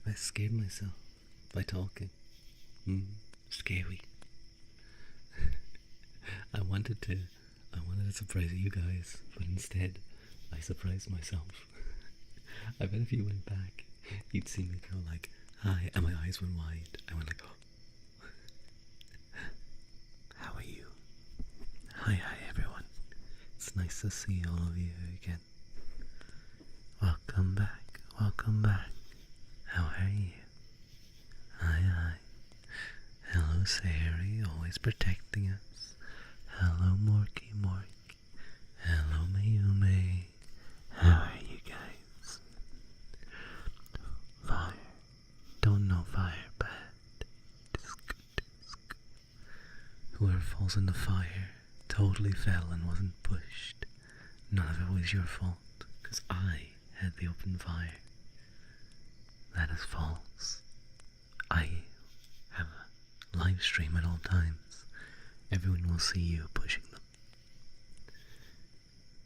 I scared myself by talking. Scary. I wanted to surprise you guys, but instead I surprised myself. I bet if you went back, you'd see me go like, hi, and my eyes went wide. I went like, oh. How are you? Hi everyone. It's nice to see all of you again. Welcome back, welcome back. How are you? Hi. Hello Sari, always protecting us. Hello Morky Mork. Hello Mayume. How are you guys? Fire. Don't know fire bad. Whoever falls in the fire totally fell and wasn't pushed. None of it was your fault, because I had the open fire. That is false. I have a live stream at all times. Everyone will see you pushing them.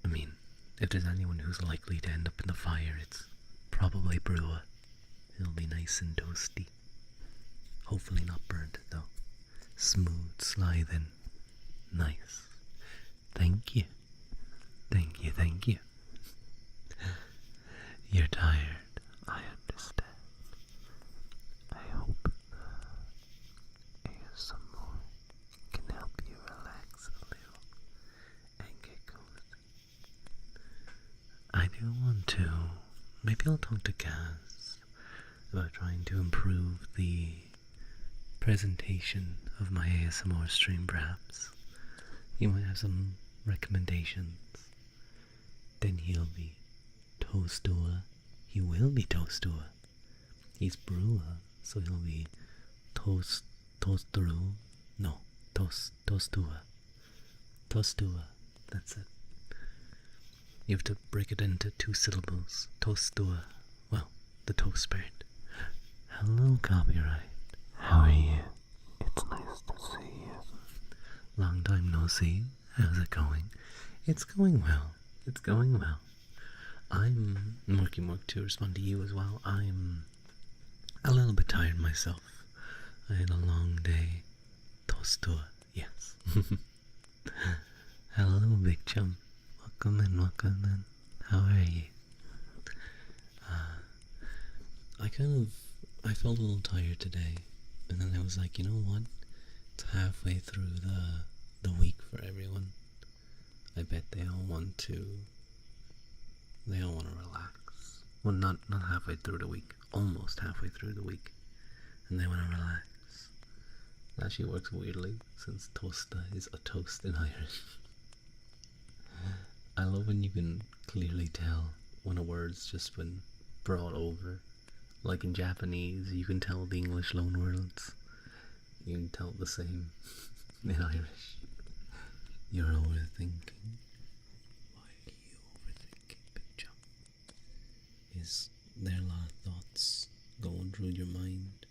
I mean, if there's anyone who's likely to end up in the fire, it's probably Brewer. It'll be nice and toasty. Hopefully not burnt though. Smooth slithing. Nice. Thank you. Thank you. You're tired. I understand. I hope ASMR can help you relax a little and get cozy. I do want to. Maybe I'll talk to Kaz about trying to improve the presentation of my ASMR stream, perhaps. He might have some recommendations. Then he'll be Toastua. He will be Toastua. He's Brewer, so he'll be Toasteru. No, Toastua. Toastua. That's it. You have to break it into 2 syllables. Toastua. Well, the toast spirit. Hello, copyright. How are you? It's nice to see you. Long time no see. How's it going? It's going well. It's going well. I'm Morky Mork to respond to you as well. I'm a little bit tired myself. I had a long day. Toastua, yes. Hello, Big Chum. Welcome in. How are you? I felt a little tired today, and then I was like, you know what? It's halfway through the week for everyone. I bet they all want to relax. Well, not halfway through the week, almost halfway through the week, and they want to relax. It actually works weirdly, since toasta is a toast in Irish. I love when you can clearly tell when a word's just been brought over. Like in Japanese, you can tell the English loanwords. You can tell the same in Irish. You're overthinking. Why are you overthinking, Big Jump? Is there a lot of thoughts going through your mind?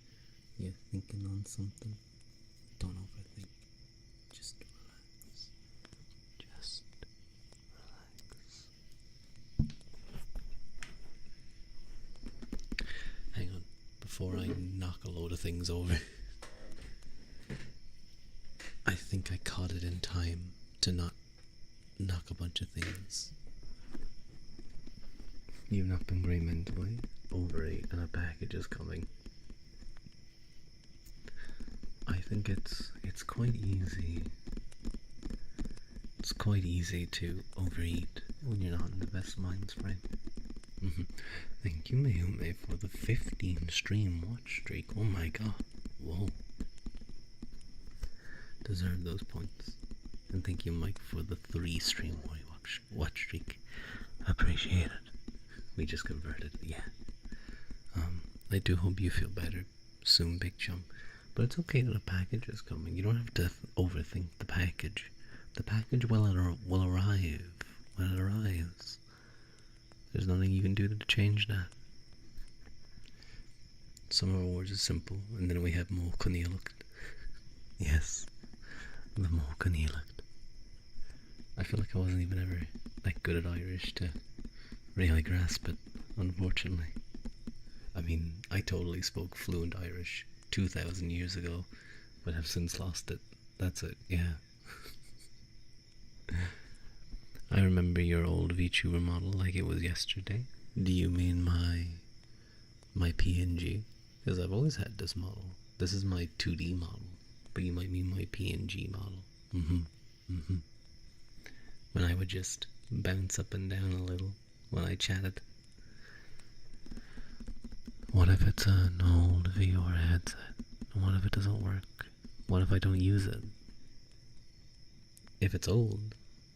You're thinking on something? Don't overthink. Just relax. Just relax. Hang on, before I knock a load of things over. I think I caught it in time to not knock a bunch of things. You've not been great mentally. Ovary and a package is coming. I think it's quite easy. It's quite easy to overeat when you're not in the best mind frame. Thank you, Mayume, for the 15 stream watch streak. Oh my god. Whoa. Deserve those points. And thank you, Mike, for the 3 stream watch streak. Appreciate it. We just converted, yeah. I do hope you feel better soon, Big Jump. But it's okay that a package is coming. You don't have to overthink the package. The package will arrive when it arrives. There's nothing you can do to change that. Some of our words are simple, and then we have Mo Connealucht. Yes, the Mo Connealucht. I feel like I wasn't even ever that good at Irish to really grasp it, unfortunately. I mean, I totally spoke fluent Irish 2,000 years ago, but have since lost it. That's it, yeah. I remember your old VTuber model like it was yesterday. Do you mean my PNG? Because I've always had this model. This is my 2D model, but you might mean my PNG model. When I would just bounce up and down a little when I chatted. What if it's an old VR headset? What if it doesn't work? What if I don't use it? If it's old,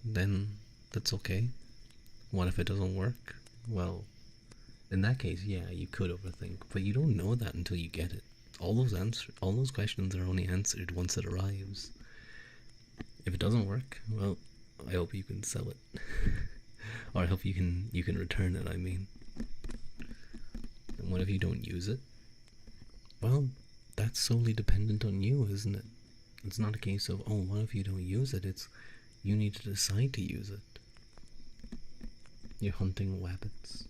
then that's okay. What if it doesn't work? Well, in that case, yeah, you could overthink, but you don't know that until you get it. All those questions are only answered once it arrives. If it doesn't work, well, I hope you can sell it, or I hope you can return it. I mean, and what if you don't use it? Well, that's solely dependent on you, isn't it? It's not a case of, oh, what if you don't use it? It's you need to decide to use it. You're hunting rabbits.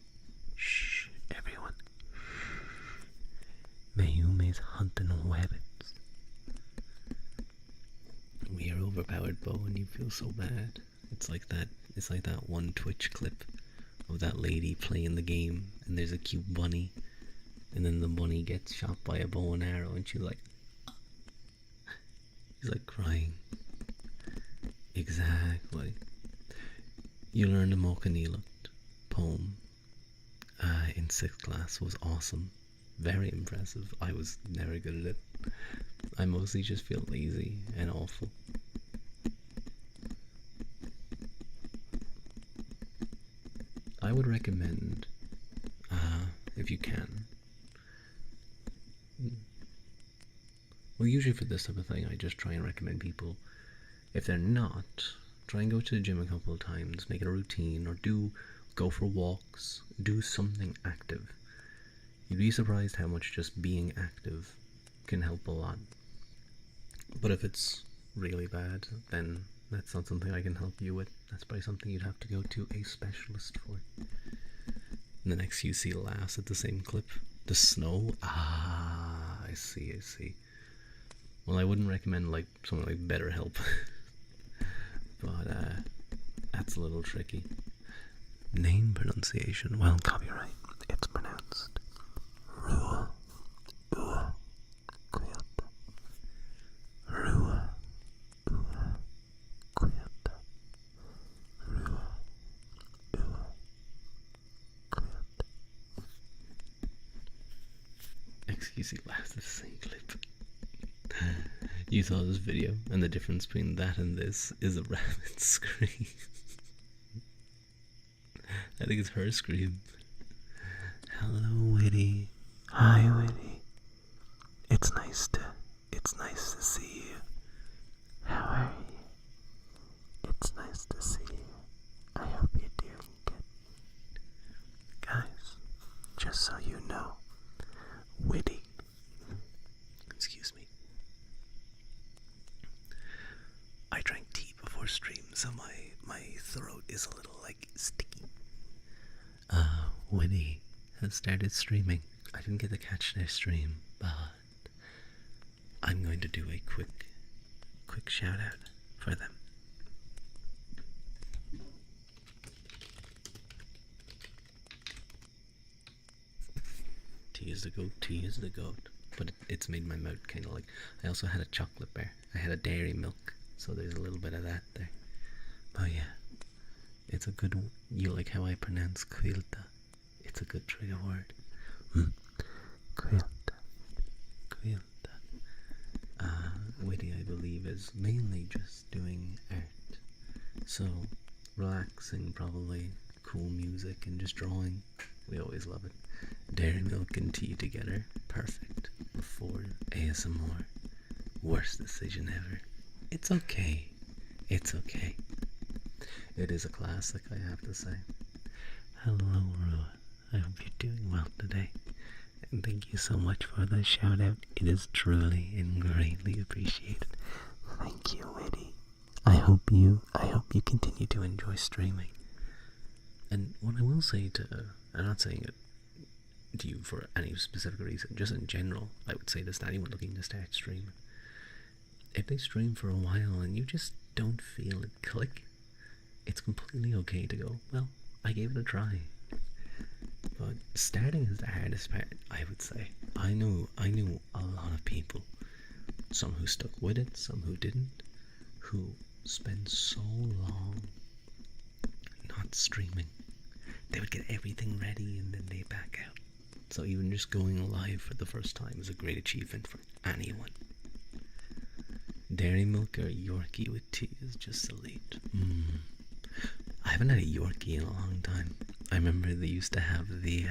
Shh, everyone. Mayume's hunting rabbits. We are overpowered, Bo, and you feel so bad. It's like that one Twitch clip of that lady playing the game, and there's a cute bunny, and then the bunny gets shot by a bow and arrow, and she's like crying. Exactly. You learned a Mochaneelucht poem in 6th class. Was awesome. Very impressive. I was never good at it. I mostly just feel lazy and awful. I would recommend, if you can, well, usually for this type of thing, I just try and recommend people, if they're not, try and go to the gym a couple of times, make it a routine, or go for walks, do something active. You'd be surprised how much just being active can help a lot. But if it's really bad, then that's not something I can help you with. That's probably something you'd have to go to a specialist for. And the next you see laughs at the same clip. The snow? Ah, I see. Well, I wouldn't recommend like something like BetterHelp. But that's a little tricky. Name pronunciation. Well, copyright. It's pronounced Rua. Ua. Kuyata. Rua. Ua. Kuyata. Rua. Ua. Kuyata. Excuse me, last the same clip. You saw this video, and the difference between that and this is a rabbit scream. I think it's her scream. Hello, Witty. Hi, Witty. It's nice to see you. How are you? It's nice to see you. I hope you're doing good. Guys, just so you know, Witty, excuse me, I drank tea before stream, so my throat is a little like sticky. Witty has started streaming. I didn't get to catch their stream, but I'm going to do a quick shout out for them. Tea is the goat. But it's made my mouth kind of like. I also had a chocolate bar. I had a dairy milk, so there's a little bit of that there. But yeah, it's a good. You like how I pronounce quilta? It's a good trigger word. Quilta. Witty, I believe, is mainly just doing art. So, relaxing, probably, cool music, and just drawing. We always love it. Dairy milk and tea together. Perfect. Before ASMR. Worst decision ever. It's okay. It's okay. It is a classic, I have to say. Hello, Rua. I hope you're doing well today. And thank you so much for the shout out. It is truly and greatly appreciated. Thank you, Witty. I hope you continue to enjoy streaming. And what I will say I'm not saying it to you for any specific reason, just in general, I would say this to anyone looking to start streaming. If they stream for a while and you just don't feel it click, it's completely okay to go, well, I gave it a try. But starting is the hardest part, I would say. I knew a lot of people, some who stuck with it, some who didn't, who spend so long not streaming. They would get everything ready and then they back out. So even just going live for the first time is a great achievement for anyone. Dairy milk or Yorkie with tea is just elite. I haven't had a Yorkie in a long time. I remember they used to have the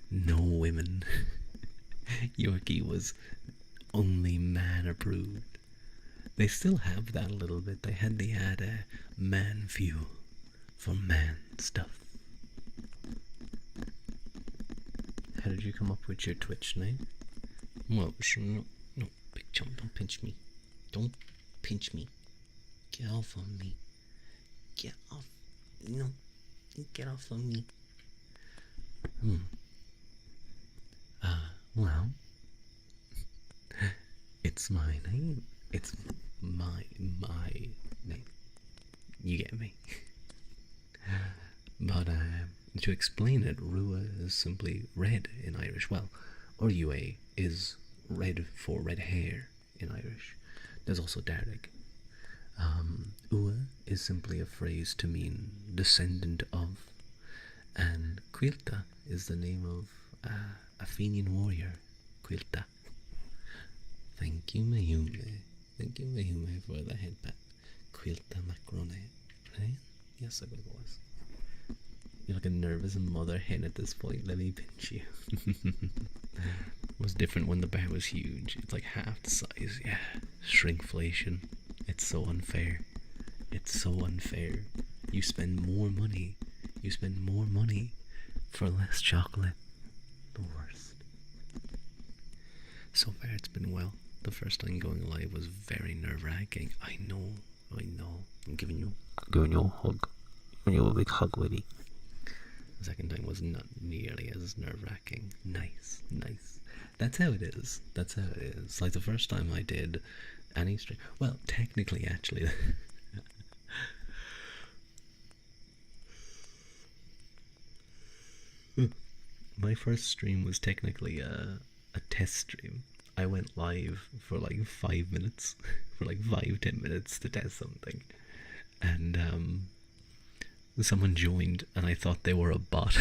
no women. Yorkie was only man approved. They still have that a little bit. They had the ad man fuel for man stuff. How did you come up with your Twitch name? Well, no, big chum, don't pinch me. Don't pinch me. Get off of me. Get off. No, get off of me. Well, it's my name. It's my name. You get me? But to explain it, Rua is simply red in Irish. Well, Rua is red for red hair in Irish. There's also Dardig. Ua is simply a phrase to mean descendant of, and Quilta is the name of a Fenian warrior, Quilta. Thank you, Mayume. Thank you, Mayume, for the headband. Quilta Macrone. Right? Yes, I was. You're like a nervous mother hen at this point. Let me pinch you. It was different when the bear was huge. It's like half the size. Yeah. Shrinkflation. It's so unfair. It's so unfair. You spend more money. You spend more money for less chocolate. The worst. So far it's been well. The first time going live was very nerve-wracking. I know. I'm giving you a hug. Giving you a big hug, Willie. The second time was not nearly as nerve-wracking. Nice. That's how it is. Like the first time I did any stream. Well, technically, actually. My first stream was technically a test stream. I went live for like 5 minutes, for like 5-10 minutes to test something, and someone joined, and I thought they were a bot.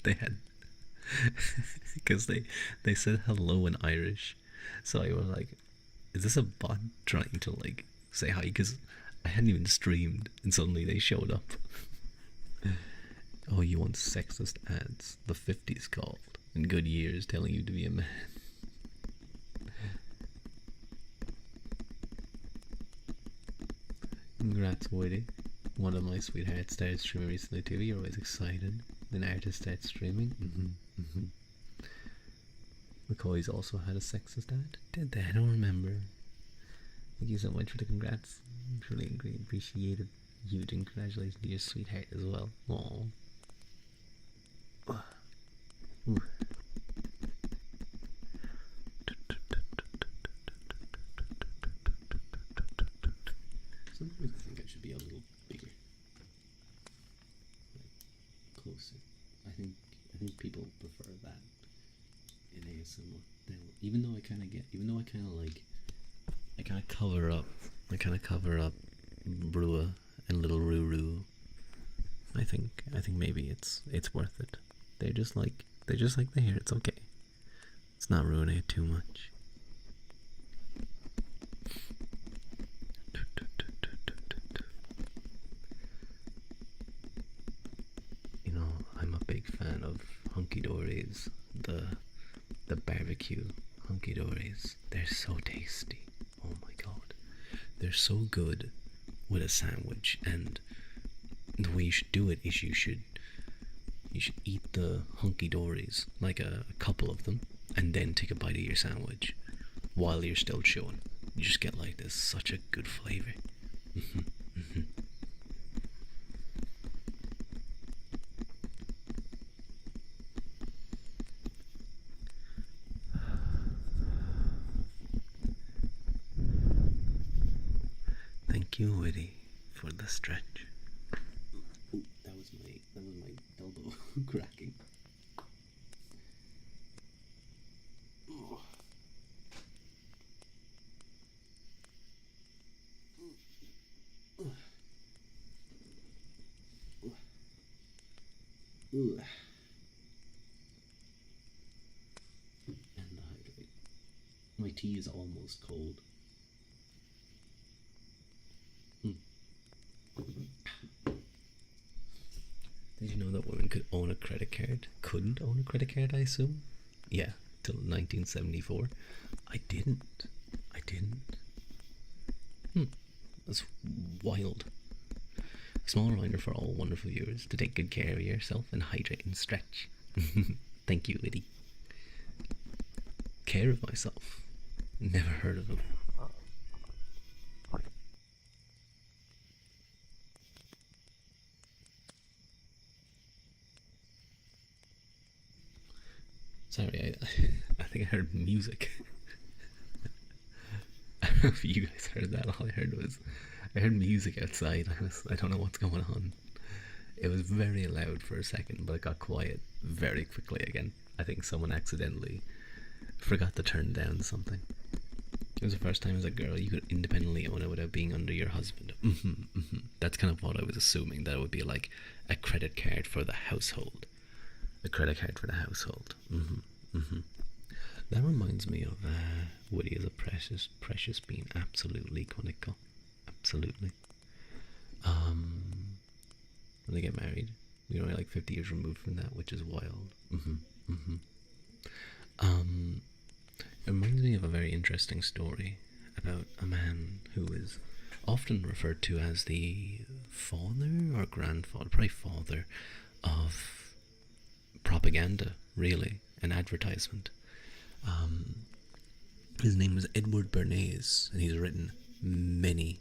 They had, because they said hello in Irish, so I was like, "Is this a bot trying to like say hi?" Because I hadn't even streamed, and suddenly they showed up. Oh, you want sexist ads? The 50s called, and good years telling you to be a man. Congrats, Woody. One of my sweethearts started streaming recently too. You're always excited when an artist starts streaming. McCoy's also had a sexist ad. Did they? I don't remember. Thank you so much for the congrats. Truly appreciated. Huge and congratulations to your sweetheart as well. Aww. Sometimes I think I should be a little bigger, like closer. I think people prefer that in ASMR. Even though I kind of cover up Brua and Little Ruru. I think maybe it's worth it. They just like the hair. It's okay. It's not ruining it too much. You know, I'm a big fan of Hunky Dories, the barbecue Hunky Dories. They're so tasty. Oh my god. They're so good with a sandwich, and the way you should do it is you should eat the Hunky Dories, like a couple of them, and then take a bite of your sandwich while you're still chewing. You just get like this, such a good flavor. Thank you, Witty, for the stretch. Ooh, that was my elbow cracking. Oh. Ooh. And the hydrate. My tea is almost cold. Did you know that women could own a credit card? Couldn't own a credit card, I assume? Yeah, till 1974. I didn't. That's wild. A small reminder for all wonderful viewers to take good care of yourself and hydrate and stretch. Thank you, Liddy. Care of myself. Never heard of them. Sorry, I think I heard music. I don't know if you guys heard that. All I heard was I heard music outside. I don't know what's going on. It was very loud for a second, but it got quiet very quickly again. I think someone accidentally forgot to turn down something. It was the first time as a girl you could independently own it without being under your husband. That's kind of what I was assuming, that it would be like a credit card for the household. A credit card for the household. That reminds me of Woody is a precious being. Absolutely, Conical. Absolutely. When they get married, we're only like 50 years removed from that, which is wild. It reminds me of a very interesting story about a man who is often referred to as the father or grandfather, probably father, of propaganda, really, and advertisement. His name was Edward Bernays, and he's written many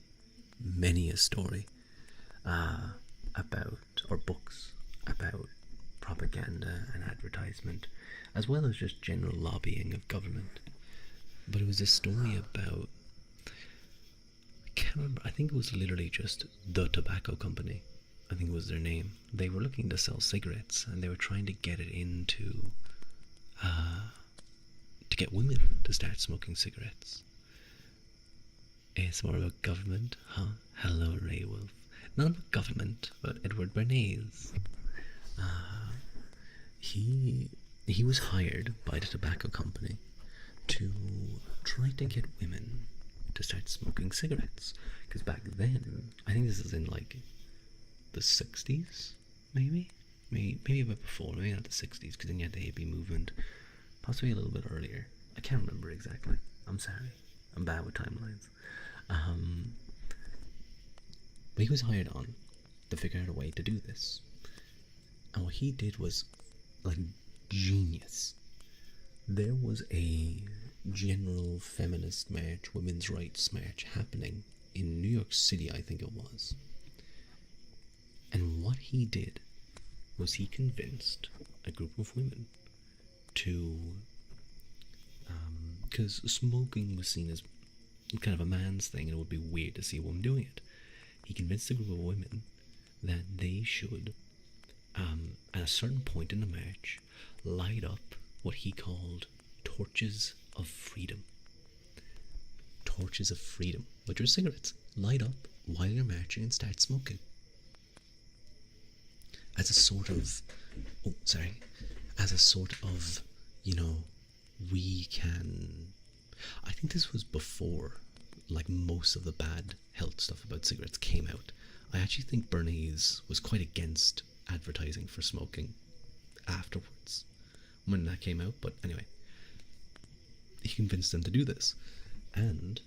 a story about, or books about, propaganda and advertisement, as well as just general lobbying of government. But it was a story about, I can't remember, I think it was literally just the tobacco company. I think it was their name. They were looking to sell cigarettes, and they were trying to get it into to get women to start smoking cigarettes. It's more about government, huh? Hello, Ray Wolf. Not about government, but Edward Bernays. He was hired by the tobacco company to try to get women to start smoking cigarettes. Because back then, I think this is in like the 60s, maybe a bit before, maybe not the 60s, because then you had the hippie movement, possibly a little bit earlier. I can't remember exactly. I'm sorry. I'm bad with timelines. But he was hired on to figure out a way to do this. And what he did was, like, genius. There was a general feminist march, women's rights march happening in New York City, I think it was. And what he did was he convinced a group of women to, because smoking was seen as kind of a man's thing, and it would be weird to see a woman doing it. He convinced a group of women that they should, at a certain point in the march, light up what he called torches of freedom. Torches of freedom, which are cigarettes. Light up while you're marching and start smoking. As a sort of, we can, I think this was before, like, most of the bad health stuff about cigarettes came out. I actually think Bernays was quite against advertising for smoking afterwards, when that came out, but anyway, he convinced them to do this. And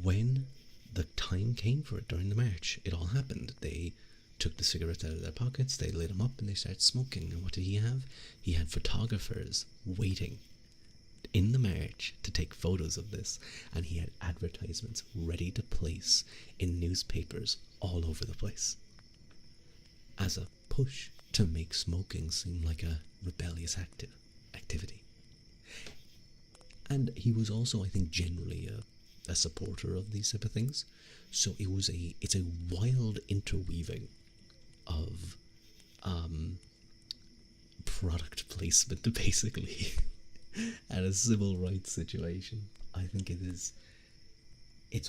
when the time came for it during the march, it all happened. They took the cigarettes out of their pockets, they lit them up, and they started smoking. And what did he have? He had photographers waiting in the march to take photos of this, and he had advertisements ready to place in newspapers all over the place as a push to make smoking seem like a rebellious activity. And he was also, I think, generally a supporter of these type of things. So it's a wild interweaving of product placement basically and a civil rights situation. I think it's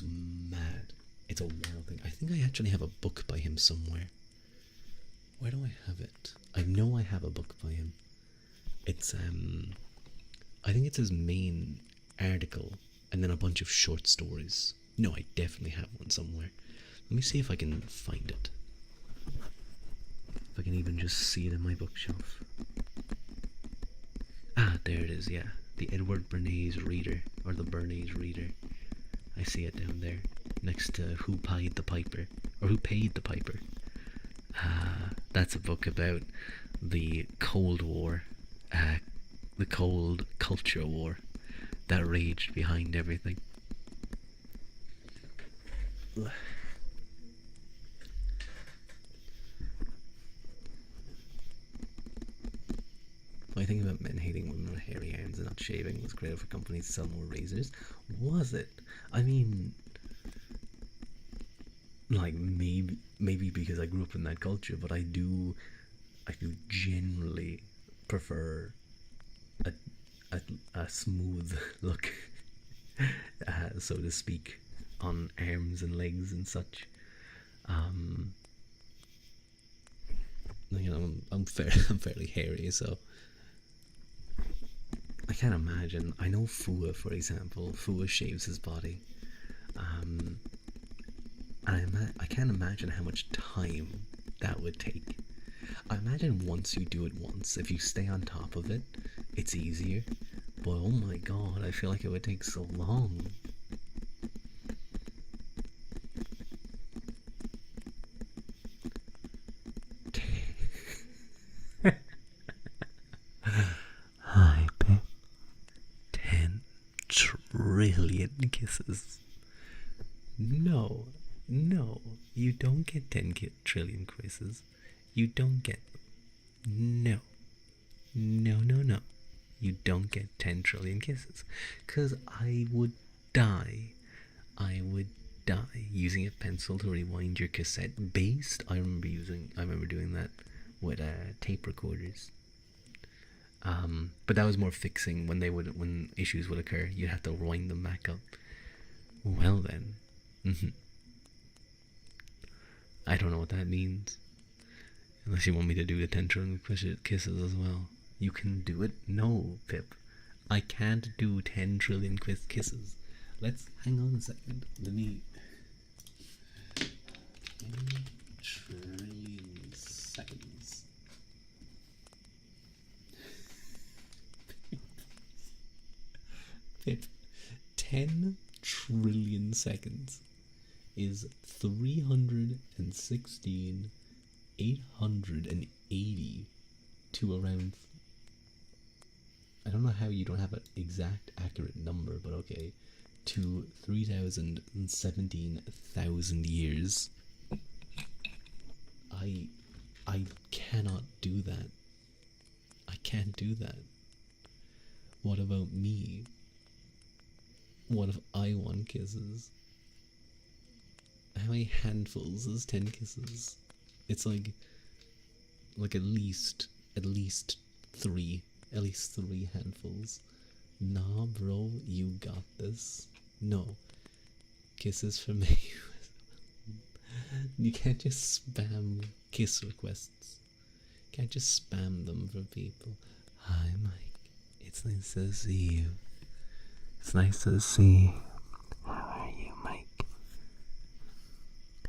mad. It's a wild thing. I think I actually have a book by him somewhere. Where do I have it? I know I have a book by him. It's I think it's his main article and then a bunch of short stories. No, I definitely have one somewhere. Let me see if I can find it. If I can even just see it in my bookshelf. Ah, there it is, yeah. The Edward Bernays Reader, or the Bernays Reader. I see it down there, next to Who Paid the Piper, or Who Paid the Piper. That's a book about the Cold War, the Cold Culture War that raged behind everything. My thing about men hating women with hairy hands and not shaving was created for companies to sell more razors. Was it? I mean, like maybe because I grew up in that culture, but I do generally prefer a a smooth look, so to speak, on arms and legs and such. Um, you know, I'm fairly hairy, so I can't imagine. I know Fua, for example. Fua shaves his body. Um, I can't imagine how much time that would take. I imagine once you do it once, if you stay on top of it, it's easier. But oh my god, I feel like it would take so long. Hi, babe. 10 trillion kisses. No, no, you don't get 10 trillion kisses. You don't get them. No, no, no, no. You don't get 10 trillion kisses. Because I would die. I would die using a pencil to rewind your cassette. Based, I remember doing that with tape recorders. But that was more fixing when issues would occur. You'd have to wind them back up. Well then, I don't know what that means. Unless you want me to do the 10 trillion kisses as well. You can do it? No, Pip. I can't do 10 trillion kisses. Let's hang on a second. Let me. 10 trillion seconds. Pip. 10 trillion seconds is 316,880 to around. I don't know how you don't have an exact accurate number, but okay, to 3,017,000 years. I cannot do that. I can't do that. What about me? What if I want kisses? How many handfuls is 10 kisses? It's like at least three handfuls. Nah, bro, you got this. No, kisses for me. You can't just spam kiss requests. You can't just spam them for people. Hi, Mike. It's nice to see you. It's nice to see. How are you, Mike?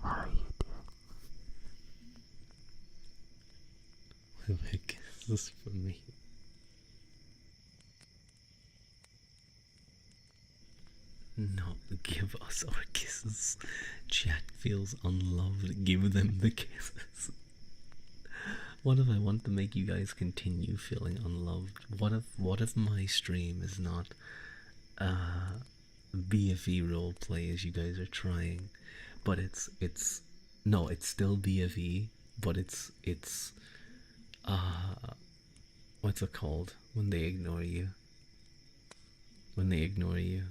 How are you doing? What about kisses for me? No, give us our kisses. Chat feels unloved. Give them the kisses. What if I want to make you guys continue feeling unloved? What if my stream is not BFE roleplay as you guys are trying, but it's no, it's still BFE, but it's what's it called when they ignore you? When they ignore you,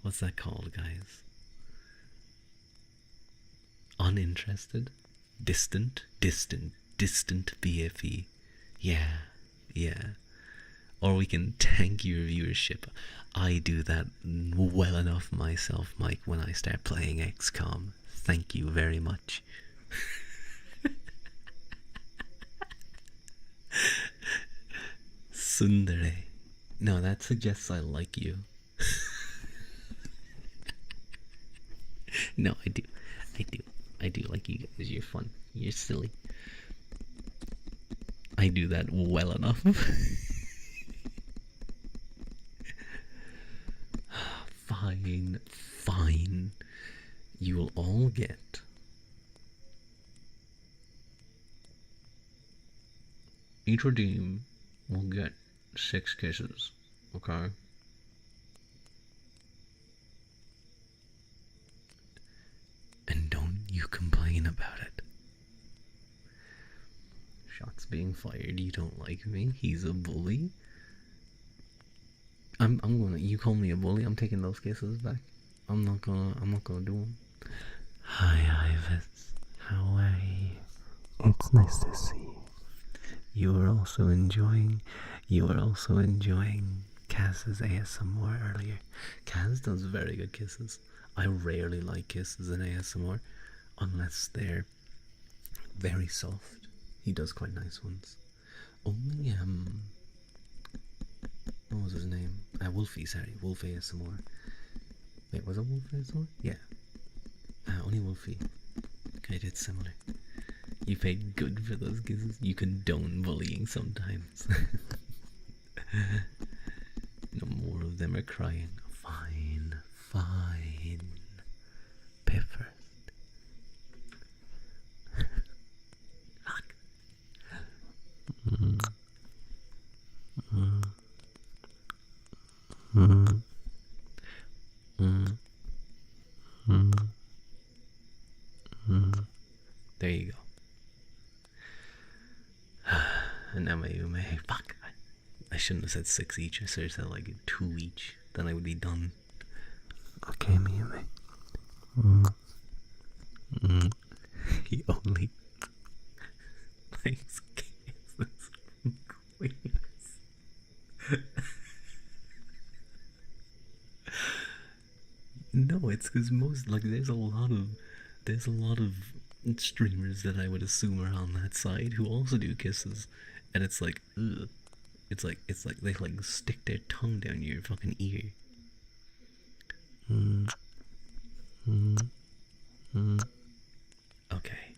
What's that called, guys? Uninterested? Distant BFE. Yeah, yeah. Or we can tank your viewership. I do that well enough myself, Mike, when I start playing XCOM. Thank you very much. Sundere. No, that suggests I like you. No, I do. I do like you guys. You're fun. You're silly. I do that well enough. Fine, fine. You will all get each redeem will get 6 kisses, okay? And don't you complain about it. Shots being fired. You don't like me? He's a bully? I'm gonna. You call me a bully? I'm taking those kisses back. I'm not gonna do them. Hi, Ivis. How are you? It's nice to see you. You were also enjoying Kaz's ASMR earlier. Kaz does very good kisses. I rarely like kisses in ASMR unless they're very soft. He does quite nice ones. Only what was his name? Wolfie, sorry, Wolf ASMR. Wait, was it Wolf ASMR? Yeah. Only Wolfie. Okay, did similar. You paid good for those kisses. You condone bullying sometimes. No more of them are crying. Fine, fine. Pay first. Fuck. There you go. And now my fuck. I shouldn't have said 6 each. I should have said like 2 each. Then I would be done. Okay, Mayume. He only likes kisses from queens. No, it's because most there's a lot of streamers that I would assume are on that side who also do kisses, and it's like, ugh. It's like they like stick their tongue down your fucking ear. Okay.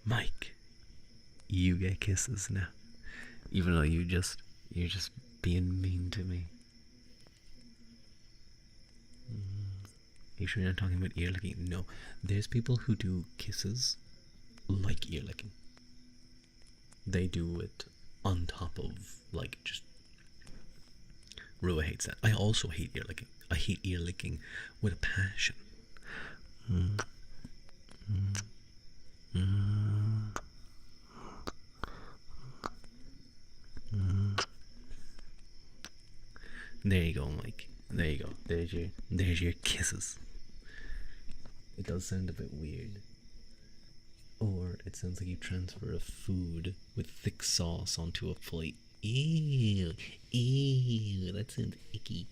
Mike, you get kisses now. Even though you're just being mean to me. Are you sure you're not talking about ear licking? No. There's people who do kisses like ear licking. They do it on top of, like, just... Rua hates that. I also hate ear licking. I hate ear licking with a passion. There you go, Mike. There you go. There's your kisses. It does sound a bit weird. Or it sounds like you transfer a food with thick sauce onto a plate. Ew, that sounds icky.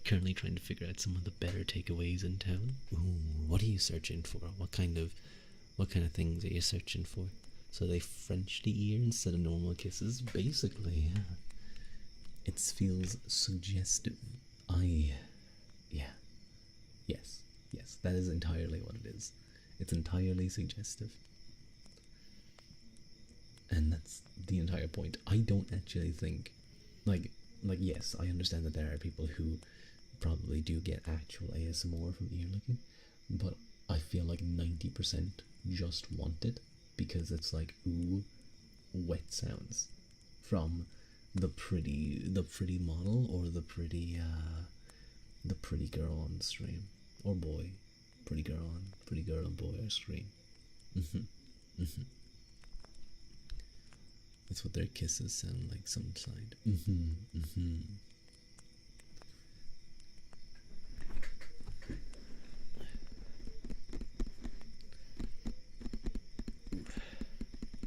Currently trying to figure out some of the better takeaways in town. Ooh, what are you searching for? What kind of things are you searching for? So they French the ear instead of normal kisses? Basically, yeah. It feels suggestive. Yes, that is entirely what it is. It's entirely suggestive. And that's the entire point. I don't actually think, like yes, I understand that there are people who probably do get actual ASMR from ear licking, but I feel like 90% just want it because it's like, ooh, wet sounds from the pretty model or the pretty girl on the stream, or boy, pretty girl and boy on stream. That's what their kisses sound like sometimes. Mm-hmm, mm-hmm.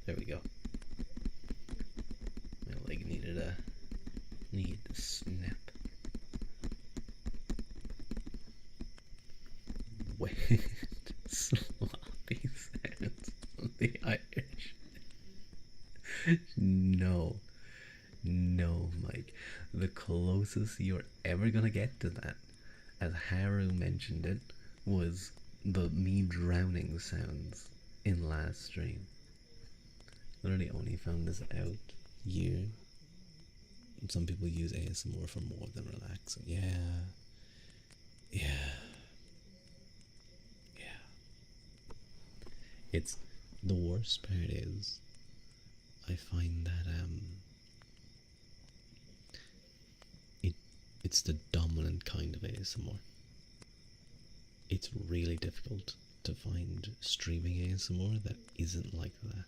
There we go. My leg needed to snap. Wet, sloppy sounds of the Irish. No, Mike. The closest you're ever gonna get to that, as Haru mentioned it, was the me drowning sounds in last stream. Literally only found this out year. Some people use ASMR for more than relaxing. Yeah. It's the worst part is I find that it's the dominant kind of ASMR. It's really difficult to find streaming ASMR that isn't like that.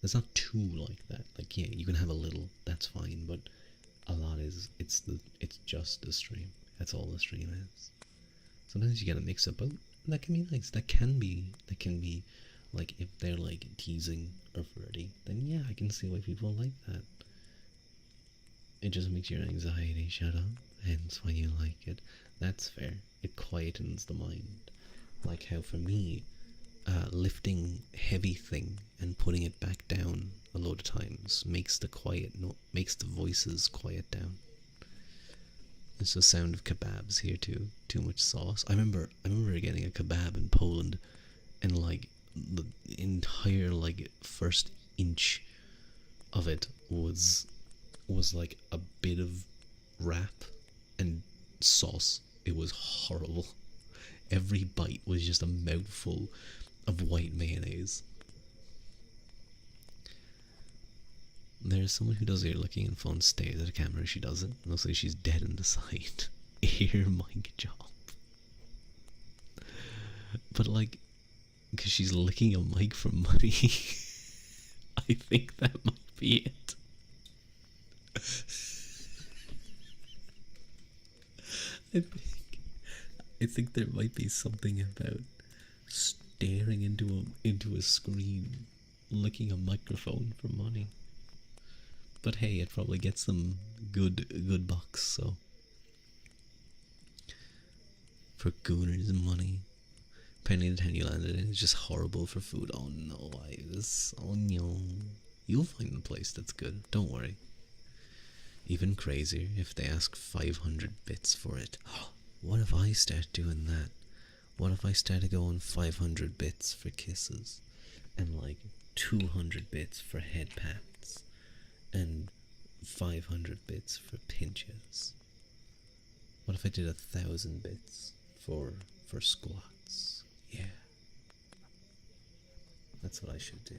It's not too like that. Like, yeah, you can have a little, that's fine, but a lot is it's just the stream. That's all the stream is. Sometimes you gotta mix up, but that can be nice. That can be like if they're like teasing or flirty, then yeah, I can see why people like that. It just makes your anxiety shut up, hence why you like it. That's fair. It quietens the mind. Like how for me, lifting heavy thing and putting it back down a load of times makes the makes the voices quiet down. It's the sound of kebabs here too. Too much sauce. I remember getting a kebab in Poland, and like the entire like first inch of it was like a bit of wrap and sauce. It was horrible. Every bite was just a mouthful of white mayonnaise. There's someone who does ear licking and phone stares at a camera. She does it. Looks like she's dead in the sight. Ear mic job. But like, because she's licking a mic for money. I think that might be it. I think there might be something about staring into a screen, licking a microphone for money. But hey, it probably gets them good bucks. So for gooners and money, penny the town you landed in is just horrible for food. Oh no, oh no. You'll find a place that's good. Don't worry. Even crazier if they ask 500 bits for it. What if I start doing that? What if I started going 500 bits for kisses, and like 200 bits for head pats, and 500 bits for pinches? What if I did 1,000 bits for squats? Yeah. That's what I should do.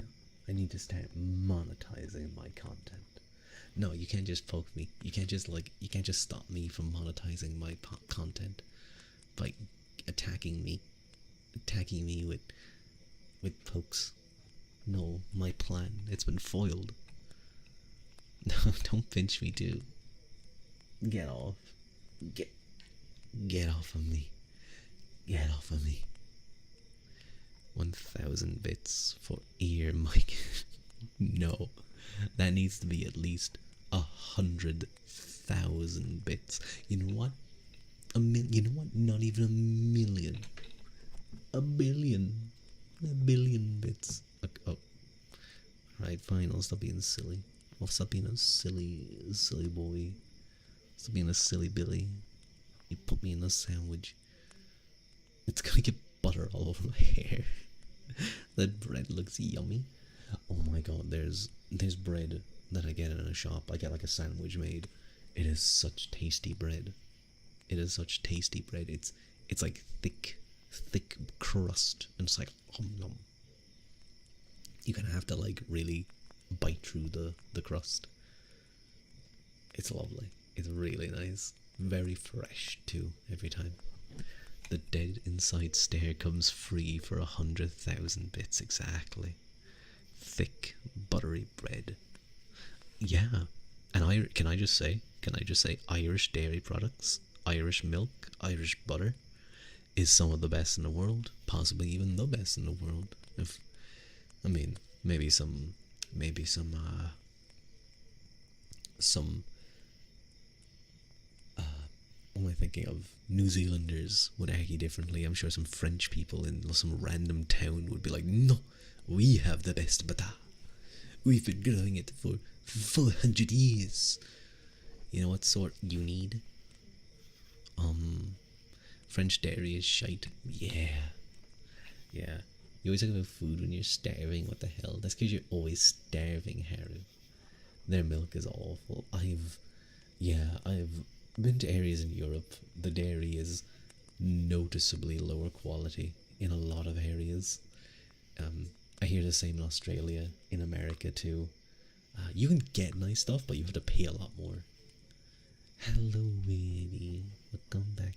I need to start monetizing my content. No, you can't just poke me. You can't just stop me from monetizing my content by attacking me with pokes. No, my plan, it's been foiled. No, don't pinch me, dude. Get off. Get off of me. Get off of me. 1,000 bits for ear mic. No, that needs to be at least 100,000 bits. You know what? You know what? Not even a million. A billion. A billion bits. Oh. Right, fine. I'll stop being silly. I'll stop being a silly boy. Stop being a silly Billy. You put me in a sandwich. It's gonna get butter all over my hair. That bread looks yummy. Oh my god, there's bread that I get in a shop. I get like a sandwich made. It is such tasty bread. It is such tasty bread. It's like thick crust, and it's like nom. You kind of have to like really bite through the crust. It's lovely. It's really nice. Very fresh too every time. The dead inside stare comes free for 100,000 bits exactly. thick, buttery bread. Yeah, and can I just say, Irish dairy products, Irish milk, Irish butter, is some of the best in the world, possibly even the best in the world. If I mean, maybe some. What am I thinking of? New Zealanders would argue differently. I'm sure some French people in some random town would be like, "No, we have the best butter. We've been growing it for 400 years." You know what sort you need? French dairy is shite. Yeah. Yeah. You always talk about food when you're starving. What the hell? That's because you're always starving, Haru. Their milk is awful. I've been to areas in Europe. The dairy is noticeably lower quality in a lot of areas. I hear the same in Australia, in America too. You can get nice stuff, but you have to pay a lot more. Hello, baby. Welcome back.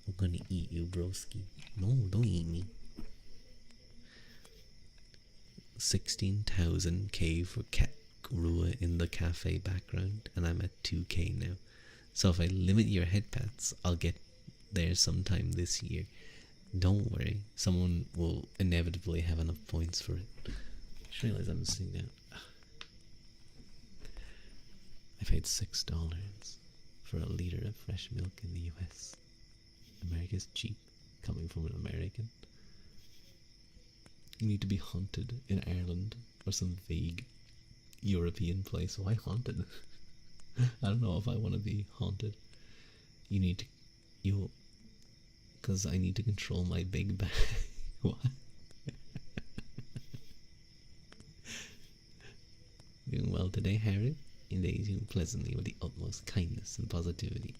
I'm gonna eat you, broski. No, don't eat me. 16,000k for Cat Rua in the cafe background, and I'm at 2k now. So if I limit your head pats, I'll get there sometime this year. Don't worry, someone will inevitably have enough points for it. I just realized I'm sitting down. I paid $6 for a liter of fresh milk in the US. America's cheap, coming from an American. You need to be haunted in Ireland or some vague European place. Why haunted? I don't know if I want to be haunted. Because I need to control my big bag. What? Doing well today, Harry? Engage you pleasantly with the utmost kindness and positivity.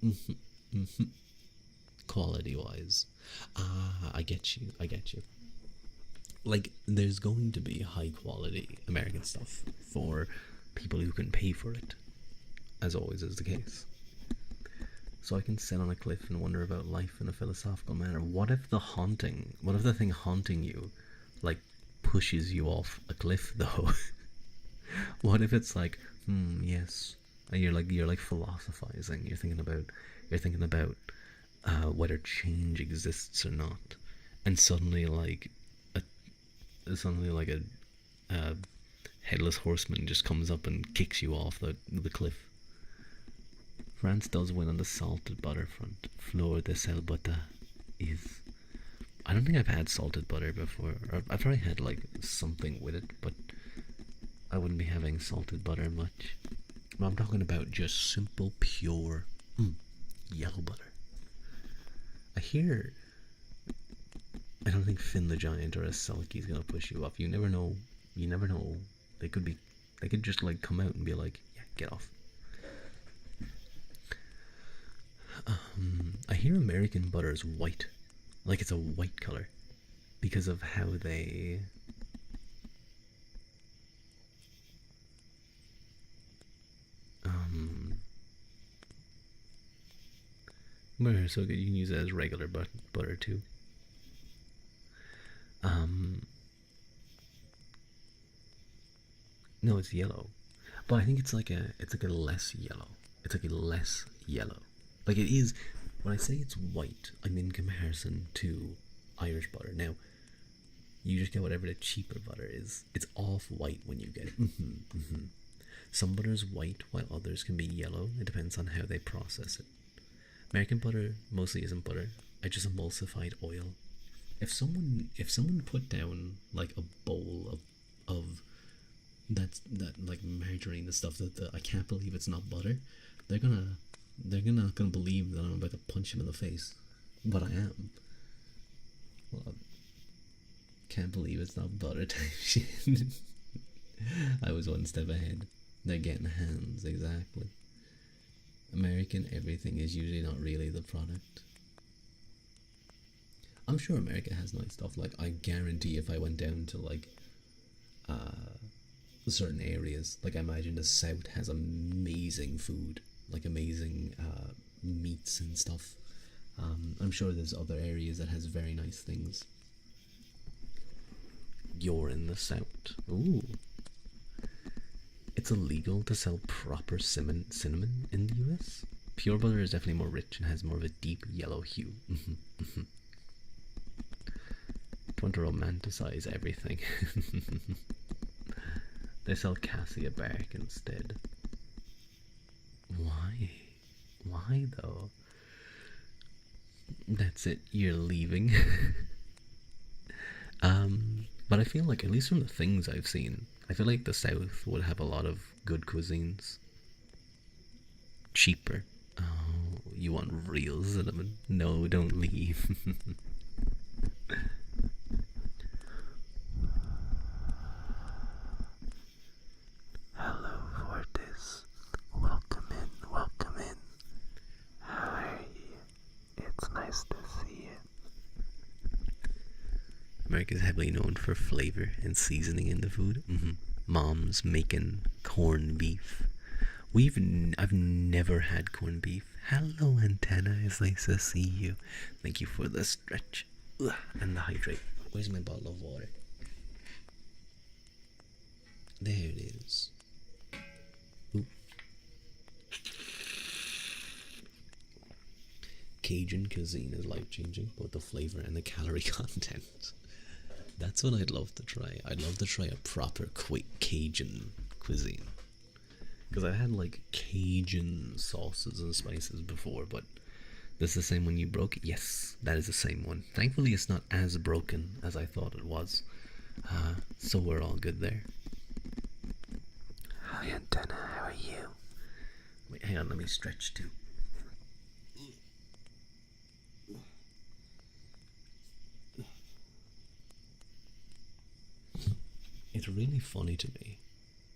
Quality wise. I get you. Like, there's going to be high quality American stuff for people who can pay for it, as always is the case. So I can sit on a cliff and wonder about life in a philosophical manner. What if the thing haunting you, like, pushes you off a cliff though? What if it's like, yes, and you're like philosophizing. You're thinking about whether change exists or not, and suddenly like a headless horseman just comes up and kicks you off the cliff. France does win on the salted butter front. Flor de sel butter is. I don't think I've had salted butter before. I've probably had like something with it, but I wouldn't be having salted butter much. I'm talking about just simple, pure yellow butter. I don't think Finn the Giant or a Selkie is gonna push you off. You never know. They could just like come out and be like, yeah, get off. I hear American butter is white, like it's a white color, because of how they. Butter is so good. You can use it as regular butter too. No, it's yellow, but I think it's like a less yellow. It's like a less yellow. Like it is. When I say it's white, I'm in comparison to Irish butter. Now, you just get whatever the cheaper butter is. It's off white when you get it. Some butter is white, while others can be yellow. It depends on how they process it. American butter mostly isn't butter. I just emulsified oil. If someone put down like a bowl of that like margarine, the stuff that I can't believe it's not butter, they're not gonna believe that I'm about to punch him in the face, but I am. Well, can't believe it's not butter type shit. I was one step ahead. They're getting hands, exactly. American everything is usually not really the product. I'm sure America has nice stuff. Like, I guarantee if I went down to like certain areas, like I imagine the South has amazing food, like amazing meats and stuff. I'm sure there's other areas that has very nice things. You're in the the South. Ooh. It's illegal to sell proper cinnamon in the US. Pure butter is definitely more rich and has more of a deep yellow hue. Want to romanticize everything. They sell cassia bark instead. Why? Why though? That's it, you're leaving. But I feel like, at least from the things I've seen, I feel like the South would have a lot of good cuisines. Cheaper. Oh, you want real cinnamon? No, don't leave. Hello, Fortis. Welcome in, welcome in. How are you? It's nice to see you. America's heavily known for flavor and seasoning in the food. Mom's making corned beef. I've never had corned beef. Hello, Antenna. It's nice to see you. Thank you for the stretch. Ugh, and the hydrate. Where's my bottle of water? There it is. Ooh. Cajun cuisine is life-changing, both the flavor and the calorie content. That's what I'd love to try. I'd love to try a proper Cajun cuisine. Because I had like Cajun sauces and spices before, but this is the same one you broke? Yes, that is the same one. Thankfully, it's not as broken as I thought it was. So we're all good there. Hi, Antenna. How are you? Wait, hang on, let me stretch too. It's really funny to me.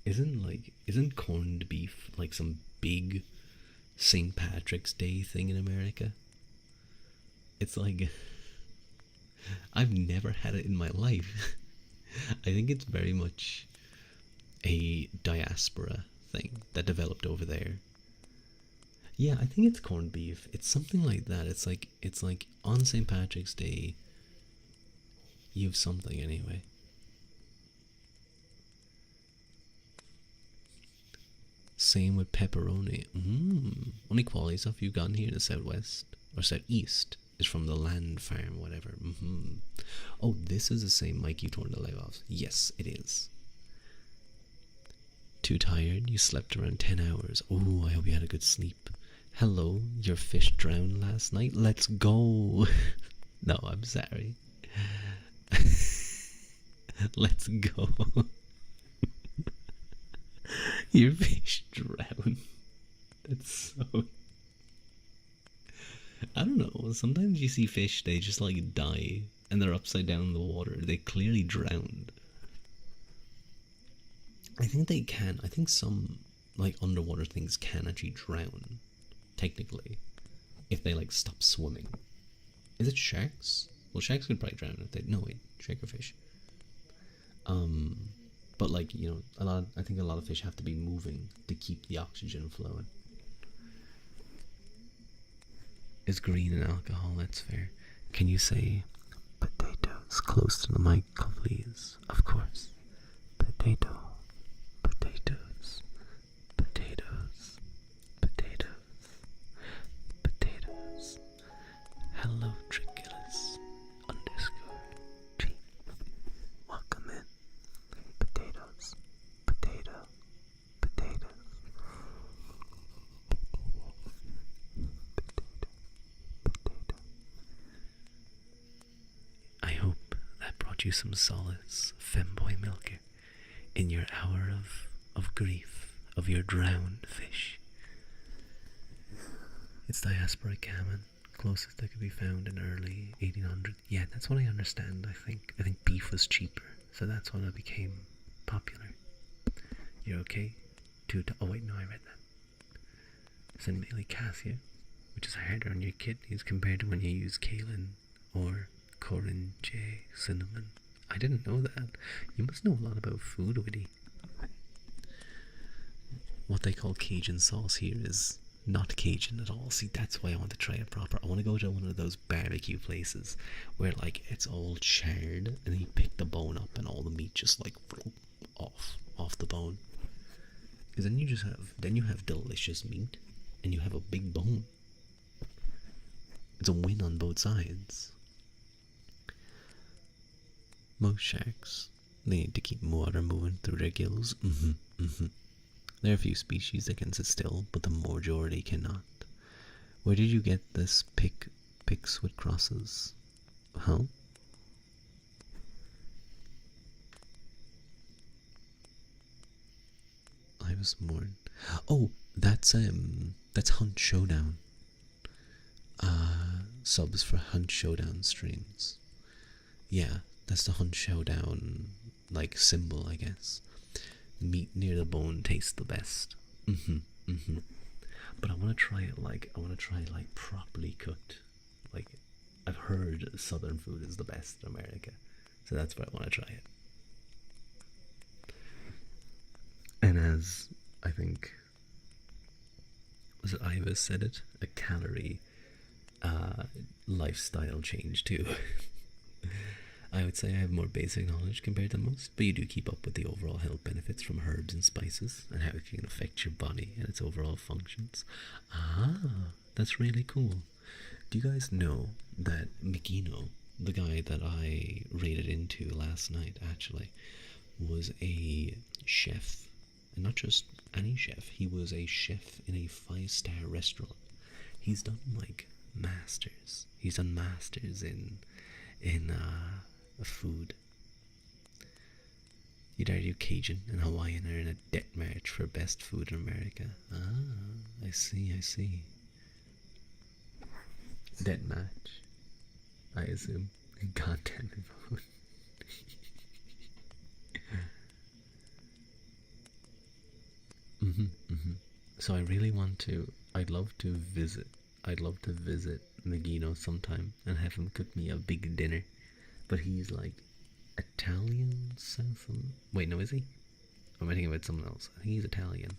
Isn't corned beef like some big St. Patrick's Day thing in America? It's like, I've never had it in my life. I think it's very much a diaspora thing that developed over there. Yeah, I think it's corned beef. It's something like that. It's like on St. Patrick's Day, you have something anyway. Same with pepperoni. Only quality stuff you've gotten here in the Southwest or Southeast is from the land farm, whatever. Oh, this is the same mic you turned the leg off. Yes, it is. Too tired? You slept around 10 hours. Oh, I hope you had a good sleep. Hello, your fish drowned last night? Let's go. No, I'm sorry. Let's go. Your fish drowned. That's so... I don't know. Sometimes you see fish, they just like die and they're upside down in the water. They clearly drowned. I think they can. I think some like underwater things can actually drown, technically, if they like stop swimming. Is it sharks? Well, sharks could probably drown if they... No, wait, shark or fish. But like, you know, I think a lot of fish have to be moving to keep the oxygen flowing. It's green in alcohol, that's fair. Can you say potatoes close to the mic, please? Of course. Potato, potatoes, potatoes, potatoes, potatoes. Hello, Tricculus _G. Welcome in. Potatoes, potato, potatoes. I hope that brought you some solace, femboy milker, in your hour of grief, of your drowned fish. It's diaspora gammon, closest that could be found in early 1800s. Yeah, that's what I understand, I think. I think beef was cheaper, so that's when it became popular. You're okay? Oh wait, no, I read that. Cinnamon cassia, which is harder on your kidneys compared to when you use kaolin or Corin J cinnamon. I didn't know that. You must know a lot about food, Woody. What they call Cajun sauce here is not Cajun at all. See, that's why I want to try it proper. I want to go to one of those barbecue places where like it's all charred and you pick the bone up and all the meat just like off the bone. Because then you have delicious meat and you have a big bone. It's a win on both sides. Most sharks, they need to keep water moving through their gills. There are a few species that can sit still, but the majority cannot. Where did you get this pics with crosses? Huh? I was born. Oh, that's Hunt Showdown. Subs for Hunt Showdown streams. Yeah, that's the Hunt Showdown like symbol, I guess. Meat near the bone tastes the best. But I want to try it like properly cooked. Like I've heard Southern food is the best in America, so that's where I want to try it. And as I think was it Iva said it, a calorie lifestyle change too. I would say I have more basic knowledge compared to most, but you do keep up with the overall health benefits from herbs and spices and how it can affect your body and its overall functions. That's really cool. Do you guys know that Mikino, the guy that I raided into last night, actually, was a chef? And not just any chef, he was a chef in a 5-star restaurant. He's done like masters. He's done masters in food. You'd argue Cajun and Hawaiian are in a death match for best food in America. I see. Death match, I assume. God damn it. So I really want to. I'd love to visit Megino sometime and have him cook me a big dinner. But he's like Italian, wait, no, is he? Or am I thinking about someone else? I think he's Italian.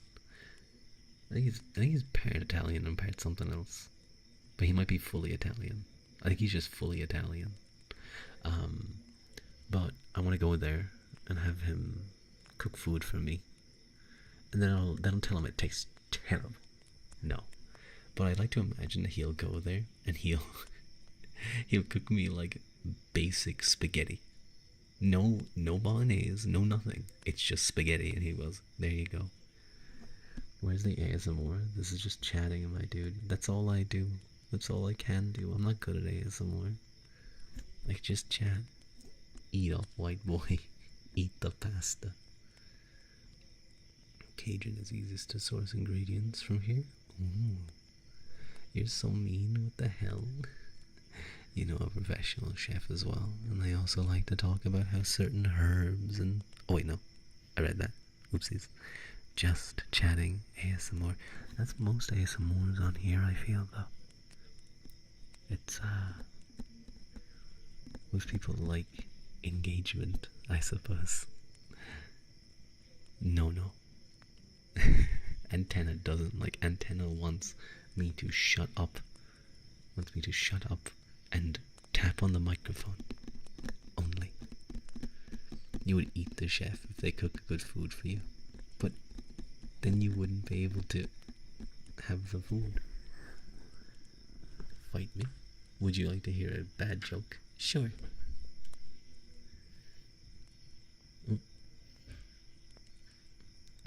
I think he's part Italian and part something else. But he might be fully Italian. I think he's just fully Italian. But I want to go there and have him cook food for me. And then I'll tell him it tastes terrible. No. But I'd like to imagine that he'll go there and he'll cook me like basic spaghetti. No bolognese, no nothing. It's just spaghetti, and he goes, there you go. Where's the ASMR? This is just chatting, my dude. That's all I do. That's all I can do. I'm not good at ASMR. Like, just chat. Eat up, white boy. Eat the pasta. Cajun is easiest to source ingredients from here. Ooh. You're so mean. What the hell? You know, a professional chef as well, and they also like to talk about how certain herbs and... Oh wait, no. I read that. Oopsies. Just chatting ASMR. That's most ASMRs on here, I feel, though. It's, most people like engagement, I suppose. No. Antenna doesn't. Like, Antenna wants me to shut up. And tap on the microphone. Only. You would eat the chef if they cook good food for you. But then you wouldn't be able to have the food. Fight me? Would you like to hear a bad joke? Sure.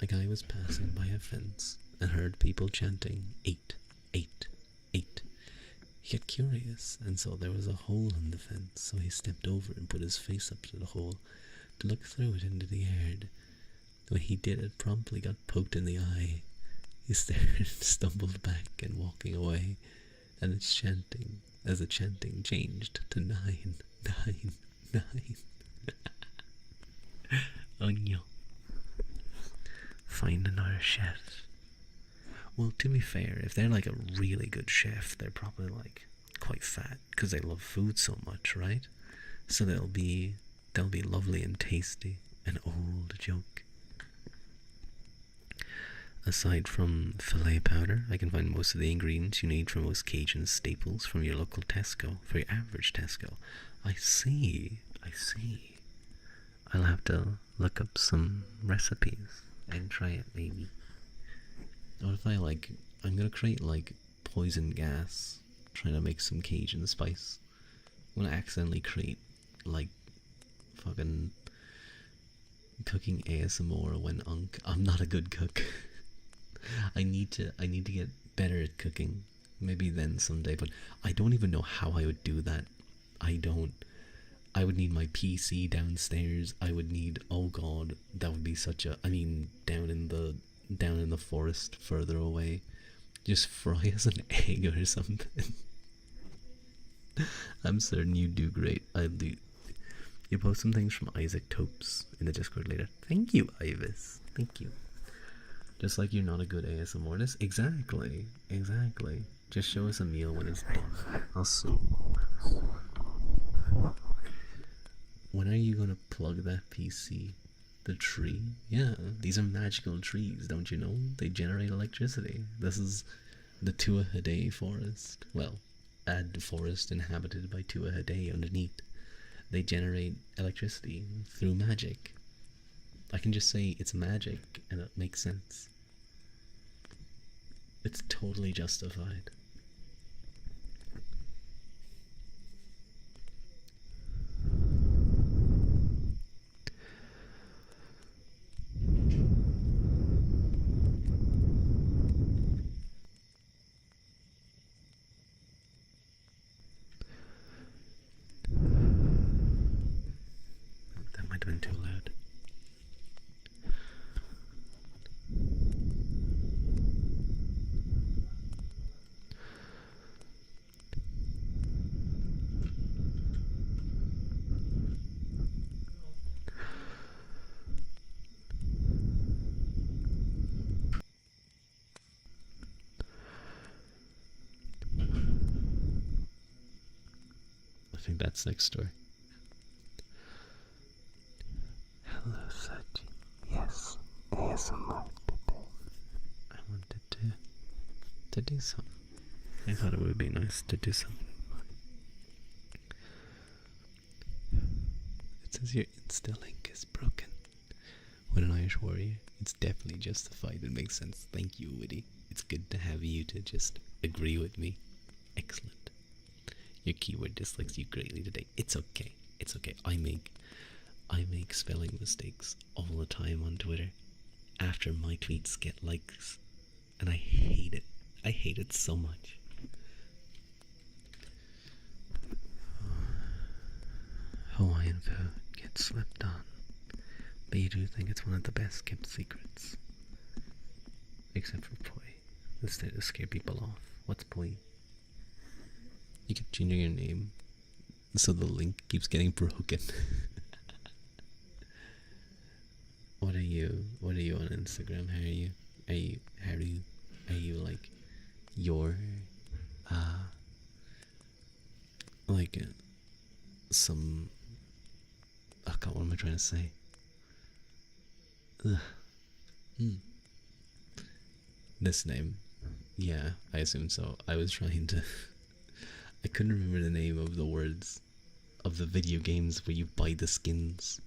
A guy was passing by a fence and heard people chanting 8, 8, 8. He got curious and saw there was a hole in the fence, so he stepped over and put his face up to the hole to look through it into the yard. When he did, it promptly got poked in the eye. He stared, stumbled back, and walking away, and the chanting changed to 9, 9, 9. Oh no. Find another chef. Well, to be fair, if they're like a really good chef, they're probably like quite fat because they love food so much, right? So they'll be lovely and tasty. An old joke. aside from filet powder, I can find most of the ingredients you need for most Cajun staples from your local Tesco, for your average Tesco. I see, I see. I'll have to look up some recipes and try it maybe. What if I'm gonna create like poison gas trying to make some Cajun spice. I'm gonna accidentally create like fucking cooking ASMR when I'm not a good cook. I need to get better at cooking. Maybe then someday, but I don't even know how I would do that. I would need my PC downstairs. I would need, oh god, that would be such a, I mean, down in the forest further away. Just fry us an egg or something. I'm certain you do great. I do. You post some things from Isaac Topes in the Discord later. Thank you, Ivis. Thank you. Just like you're not a good ASMR artist. Exactly. Exactly. Just show us a meal when it's done. I'll sue. When are you gonna plug that PC? The tree? Yeah, these are magical trees, don't you know? They generate electricity. This is the Tuatha forest. Well, a forest inhabited by Tuatha underneath. They generate electricity through magic. I can just say it's magic and it makes sense. It's totally justified. That might have been too loud. I think that's next door. Hello, Saji. Yes, ASMR today. I wanted to do some. I thought it would be nice to do some. It says your Insta link is broken. When an Irish warrior, it's definitely justified. It makes sense. Thank you, Witty. It's good to have you to just agree with me. Excellent. Your keyword dislikes you greatly today. It's okay. It's okay. I make spelling mistakes all the time on Twitter. After my tweets get likes, and I hate it. I hate it so much. Hawaiian food gets slept on, but you do think it's one of the best kept secrets. Except for poi. This to scare people off. What's poi? You keep changing your name, so the link keeps getting broken. What are you on Instagram? Are you like your some, oh god, what am I trying to say? This name, yeah, I assume so. I was trying to I couldn't remember the name of the words of the video games where you buy the skins.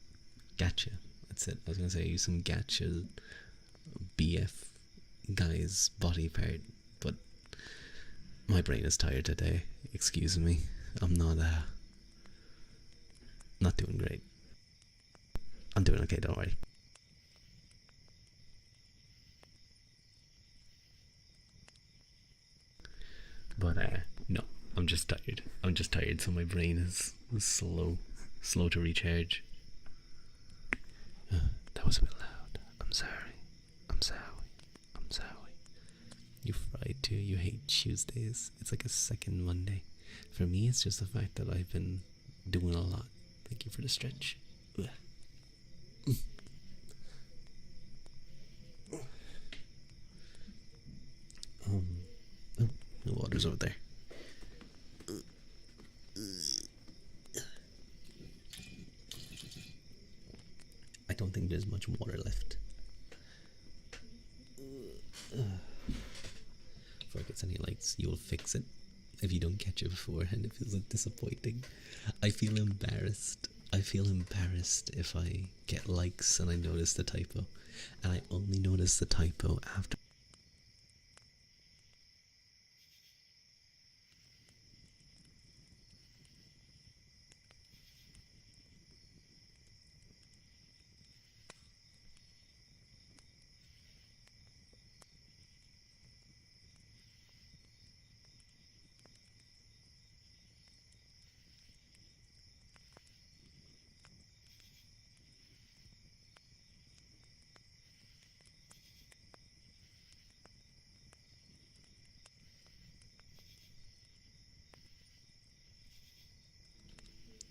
Gacha. That's it. I was gonna say use some gacha BF guy's body part, but my brain is tired today. Excuse me. I'm not doing great. I'm doing okay, don't worry. But no, I'm just tired. So my brain is slow to recharge. That was a bit loud. I'm sorry. You fried too. You hate Tuesdays. It's like a second Monday. For me, it's just the fact that I've been doing a lot. Thank you for the stretch. Ugh. Oh, the water's over there. I don't think there's much water left. Before it gets any likes, you'll fix it. If you don't catch it beforehand, it feels disappointing. I feel embarrassed. I feel embarrassed if I get likes and I notice the typo. And I only notice the typo after.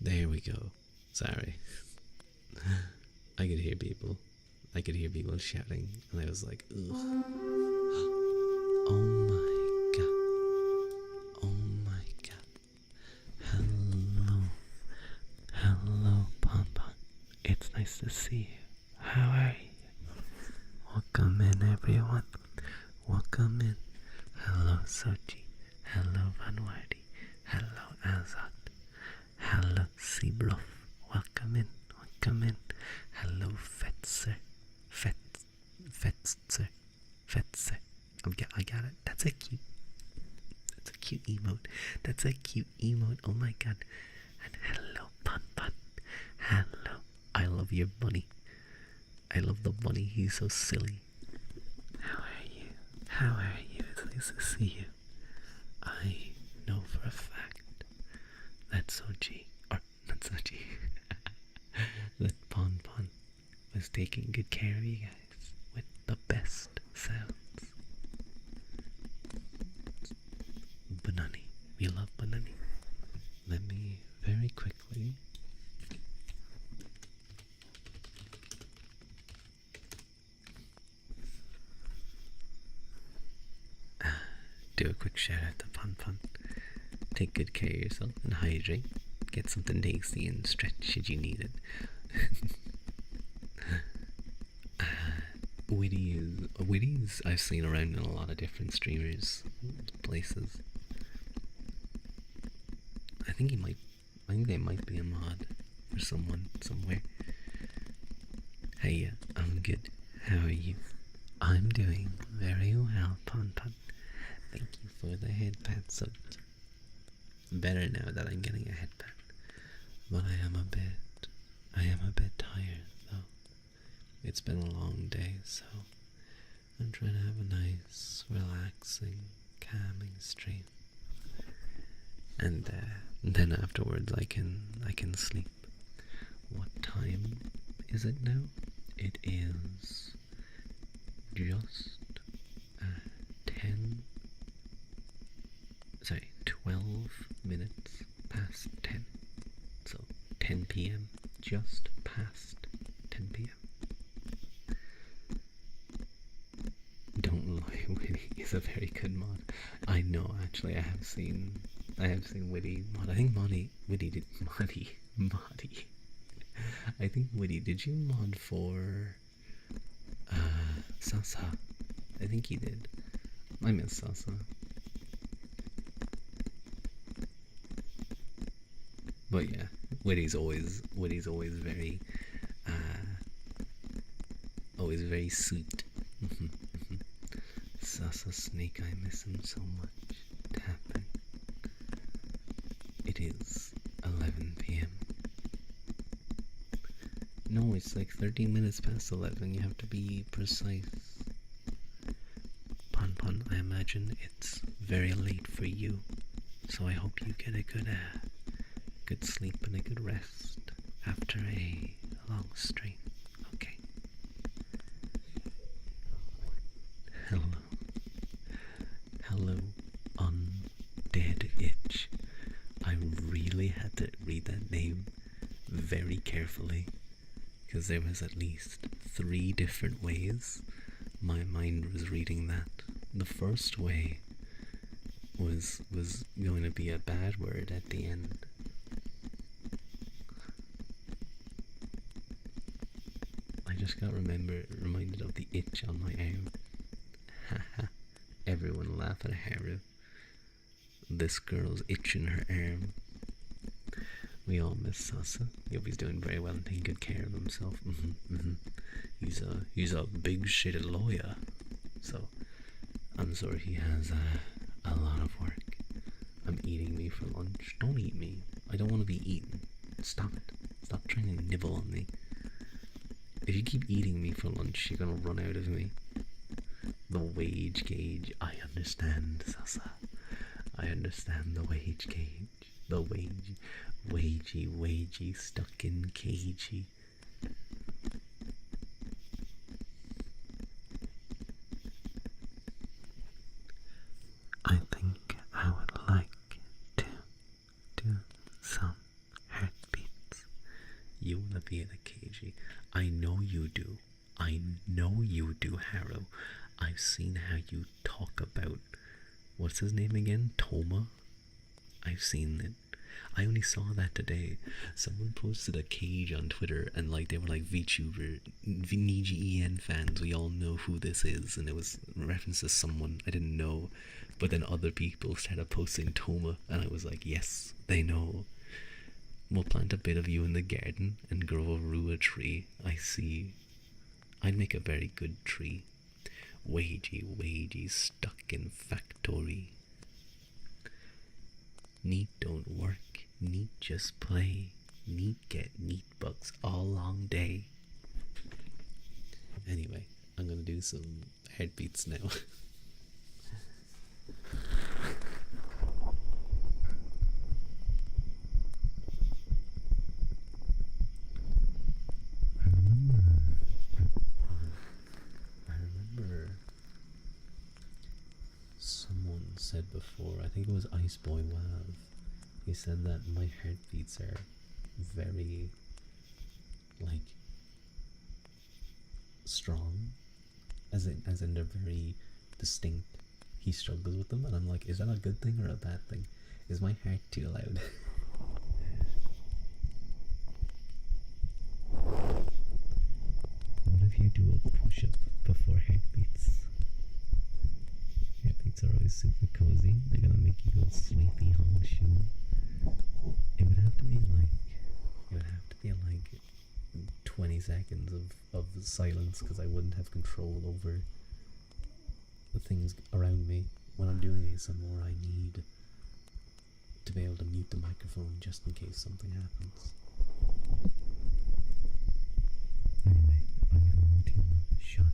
There we go. Sorry. I could hear people. I could hear people shouting, and I was like, ugh. Oh my god. Oh my god. Hello. Hello, Pon Pon. It's nice to see you. How are you? Welcome in, everyone. Welcome in. Hello, Sochi. Hello, Vanwardi. Hello, Azat. Hello, Seabluff. Welcome in. Welcome in. Hello, Fetzer. Fetzer. I got it. That's a cute emote. That's a cute emote. Oh my god. And hello, Pun Pun. Hello. I love your bunny. I love the bunny. He's so silly. How are you? How are you? It's nice to see you. I know for a fact that Sochi, or not Sochi, that Pon Pon was taking good care of you guys with the best sounds. Banani. We love Banani. Let me very quickly do a quick shout out to Pon Pon. Take good care of yourself and hydrate. Get something tasty and stretch should you need it. Witty's I've seen around in a lot of different streamers places. I think they might be a mod for someone somewhere. Hey, I'm good. How are you? I'm doing very well, Pon Pon. Thank you for the headpad. So better now that I'm getting a headband, but I am a bit tired though. It's been a long day, so I'm trying to have a nice, relaxing, calming stream, and then afterwards I can sleep. What time is it now? It is just 12 minutes past 10. So 10 p.m. Just past 10 p.m. Don't lie, Witty is a very good mod. I know, actually, I have seen Witty mod. I think Witty did Moddy. I think Witty, did you mod for Sasa? I think he did. I miss Sasa. But yeah, Witty's always very sweet. Sasa Snake, I miss him so much. Tapping. It is 11 p.m. No, it's like 13 minutes past 11. You have to be precise. Pon Pon, I imagine it's very late for you, so I hope you get a good sleep and a good rest after a long stream. Okay. Hello, Undead Itch. I really had to read that name very carefully because there was at least 3 different ways my mind was reading that. The first way was going to be a bad word at the end. I just got reminded of the itch on my arm. Everyone laugh at Haru. This girl's itching her arm. We all miss Sasa. Yep, he's doing very well and taking good care of himself. He's a big shitted lawyer. So I'm sorry he has a lot of work. I'm eating me for lunch. Don't eat me. I don't want to be eaten. Stop it. Stop trying to nibble on me. If you keep eating me for lunch, you're gonna run out of me. The wage gauge. I understand, Sasa. I understand the wage gauge. The wagey, stuck in cagey. I think I would like to do some heartbeats. You wanna be in a cagey? I know you do. I know you do, Haru. I've seen how you talk about, what's his name again? Toma? I've seen it. I only saw that today. Someone posted a cage on Twitter and like they were like VTuber, Niji EN fans, we all know who this is, and it was reference to someone I didn't know, but then other people started posting Toma and I was like, yes, they know. We'll plant a bit of you in the garden and grow a rua tree. I see. I'd make a very good tree. Wagey, stuck in factory. Neat don't work, neat just play. Neat get neat bugs all long day. Anyway, I'm gonna do some heartbeats now. I remember someone said before, I think it was Iceboy Wav, he said that my heartbeats are very, like, strong, as in they're very distinct. He struggles with them, and I'm like, is that a good thing or a bad thing? Is my heart too loud? What if you do a push-up before heartbeats? Heartbeats are always super cozy. They're gonna make you go sleepy, horseshoe. It would have to be like 20 seconds of silence, because I wouldn't have control over the things around me. When I'm doing ASMR, I need to be able to mute the microphone just in case something happens. Anyway, I'm going to shut up.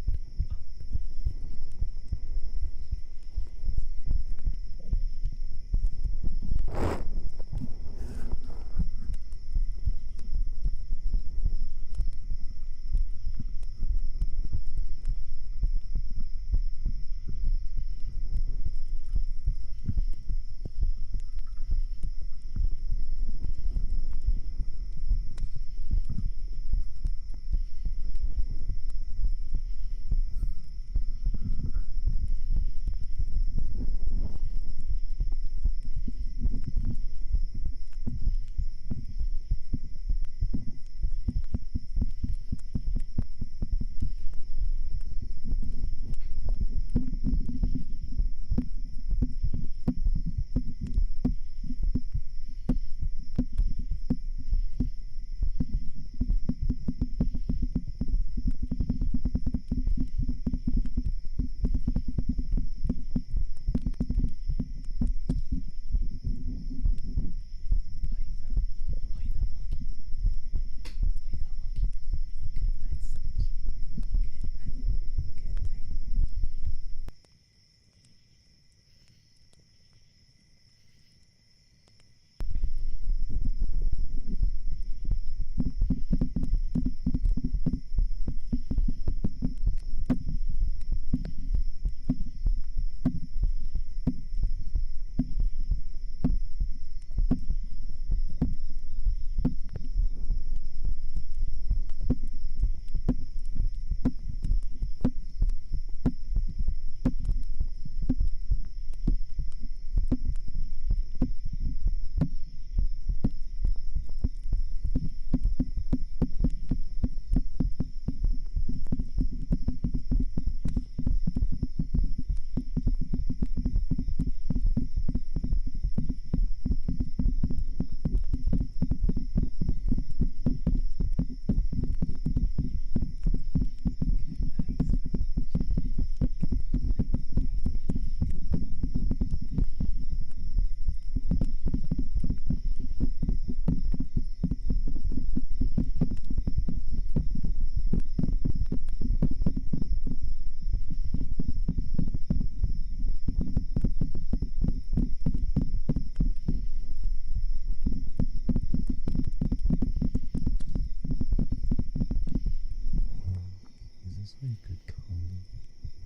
also a good combo.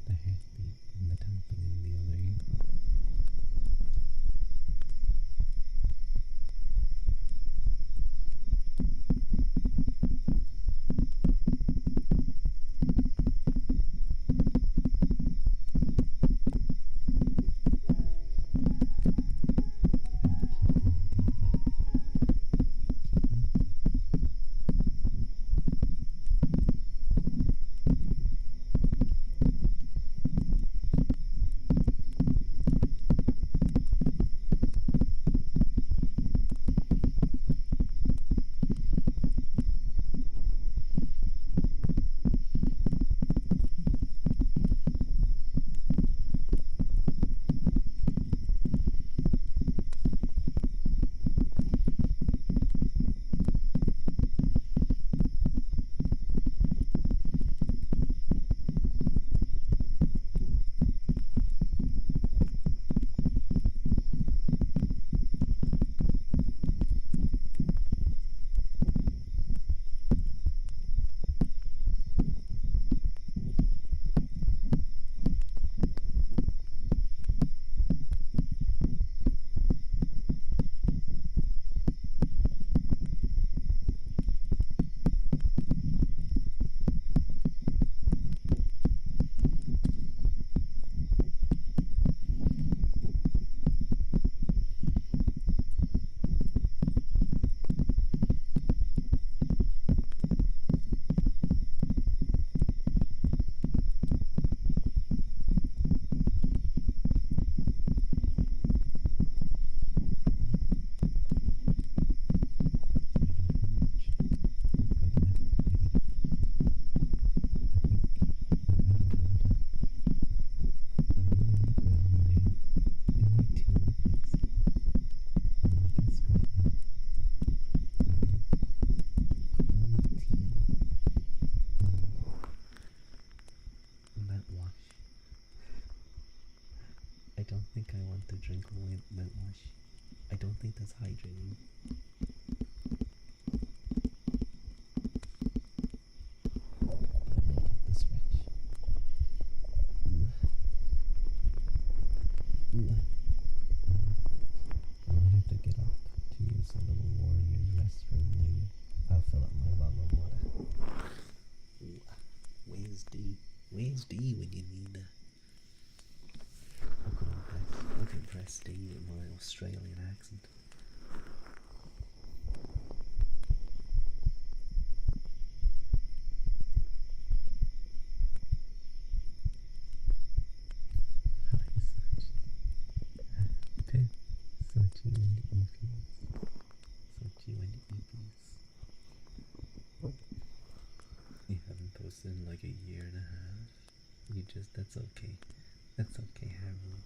The heartbeat and the tapping in the other ear. I don't think I want to drink mouthwash. I don't think that's hydrating. The stretch. I have to get up to use a little warrior's restroom later. I'll fill up my bottle of water. Where's D? Where's D when you need her? I can press D in my Australian accent. Sochi and Eepies. Sochi and Eepies. You haven't posted in like a year and a half. You just, that's okay. That's okay, Harold.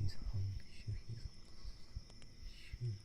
He's hung. Sure, he's. Sure.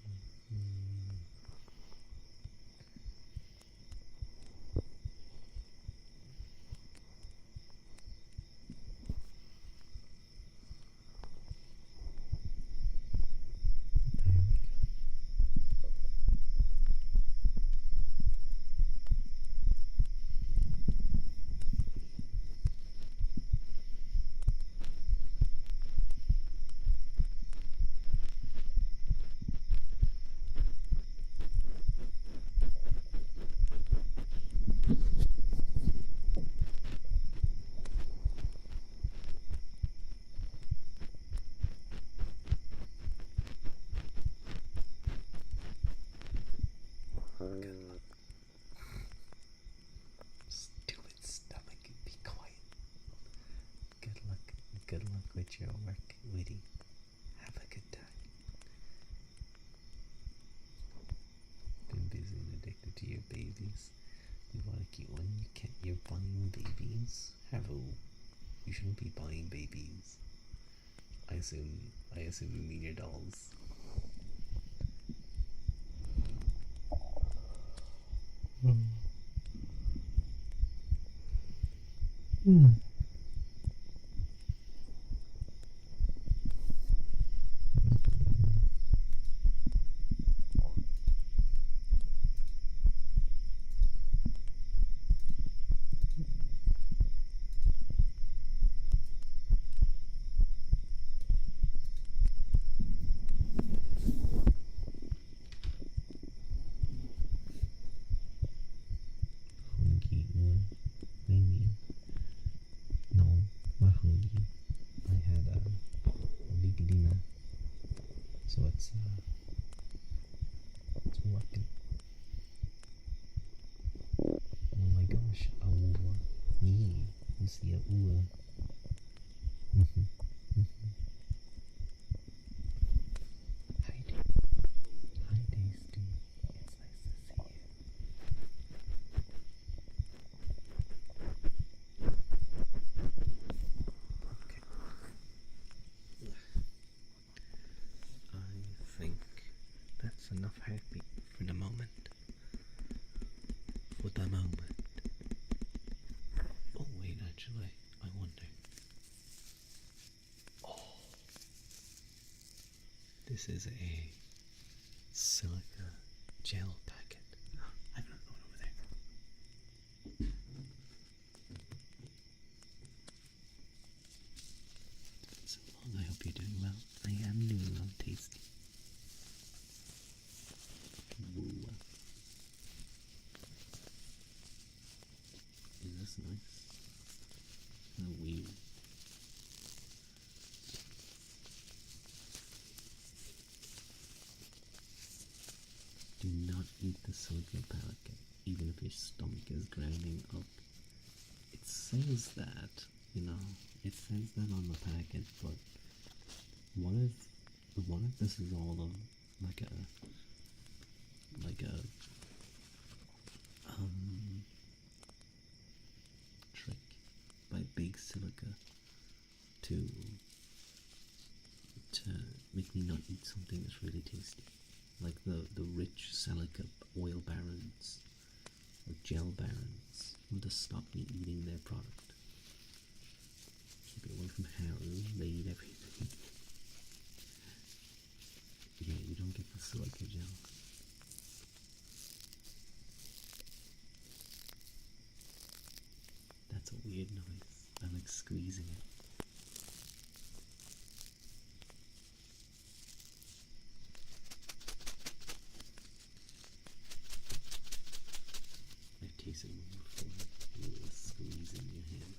Stupid stomach, be quiet. Good luck. Good luck with your work, Woody. Have a good time. Been busy and addicted to your babies. You want a cute one? You can't. You're buying babies. Harold, you shouldn't be buying babies. I assume you mean your dolls. So it's working. Oh my gosh, aua. Yeah, you see aua. Mhm. Hi, hi, Tasty. It's nice to see you. Okay. I think that's enough heartbeat for the moment. For the moment. Oh wait, actually, I wonder. Oh, this is a silica gel packet. I've got one over there. So long, I hope you're doing well. I am doing well, Tasty. Woo. Is this nice? Kind of weird. Do not eat the silica packet, even if your stomach is grinding up. It says that, it says that on the packet, but what if this is all of like a trick by Big Silica to make me not eat something that's really tasty, like the rich silica oil barons or gel barons want to stop me eating their product. Keep it away from Harry, they eat everything. Yeah, you don't get the silica gel. That's a weird noise. I like squeezing it. I've tasted one before. A little squeeze in your hand.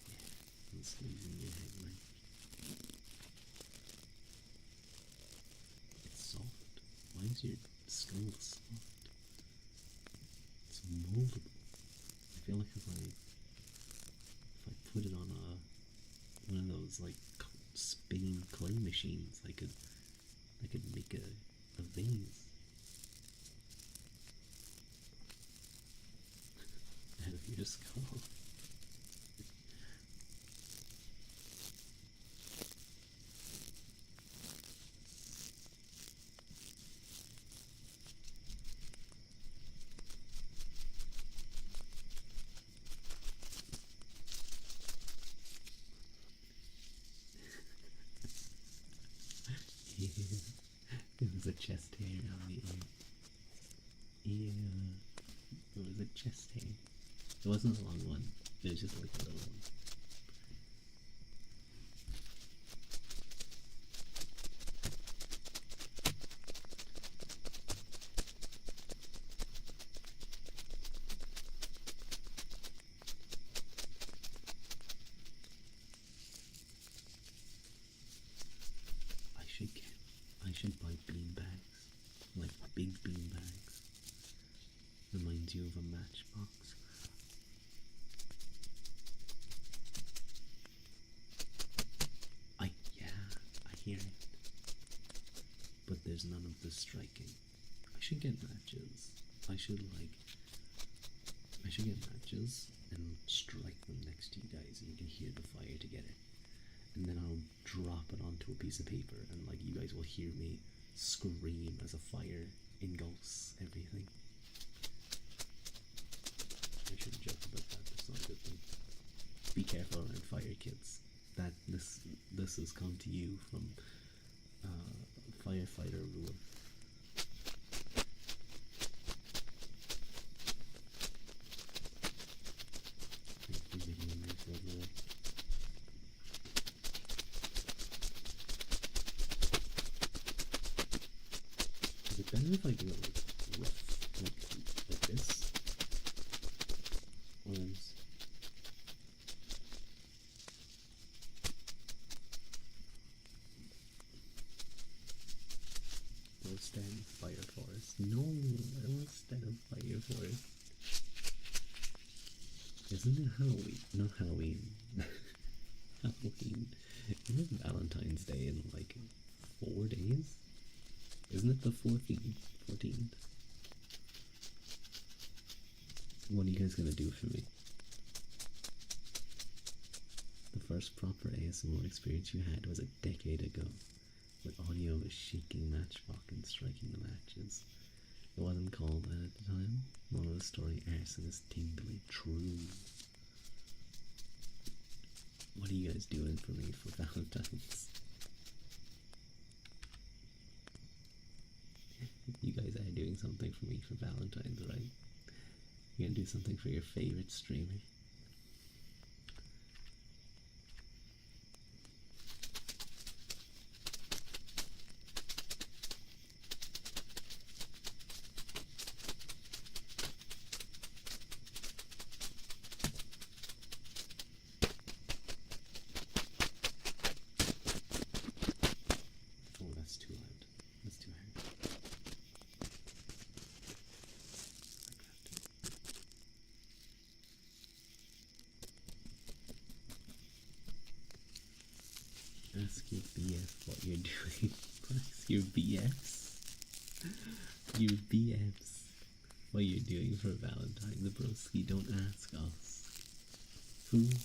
Yeah, and squeeze in your hand, right? It's soft. Why is your skull soft? It's moldable. I feel like if I put it on one of those like spinning clay machines, I could make a vase out of your skull. Yeah. It was a chest hair on the ear. Yeah. It was a chest hair. It wasn't a long one. It was just like a little one. I should buy bean bags, like big bean bags. Reminds you of a matchbox. I hear it. But there's none of the striking. I should get matches. I should get matches and strike them next to you guys, and you can hear the fire together. And then I'll drop it onto a piece of paper, and like you guys will hear me scream as a fire engulfs everything. I shouldn't joke about that. That's not a good thing. Be careful around fire, kids. That this has come to you from firefighter rule. Is it better if I do it like rough, like this? Or is stand Fire Forest. No, I don't stand Fire Forest. Isn't it Halloween? Not Halloween. Halloween. Isn't it Valentine's Day in like 4 days? Isn't it the 14th? 14th? What are you guys gonna do for me? The first proper ASMR experience you had was a decade ago, with audio of a shaking matchbox and striking the matches. It wasn't called that at the time. Moral of the story, arson is tingly true. What are you guys doing for me for Valentine's? You guys are doing something for me for Valentine's, right? You're gonna do something for your favorite streamer. Oh, that's too loud. That's too hard. Ask your BF what you're doing. Ask your BFs. Your BFs what you're doing for Valentine's, broski. Don't ask us. Who's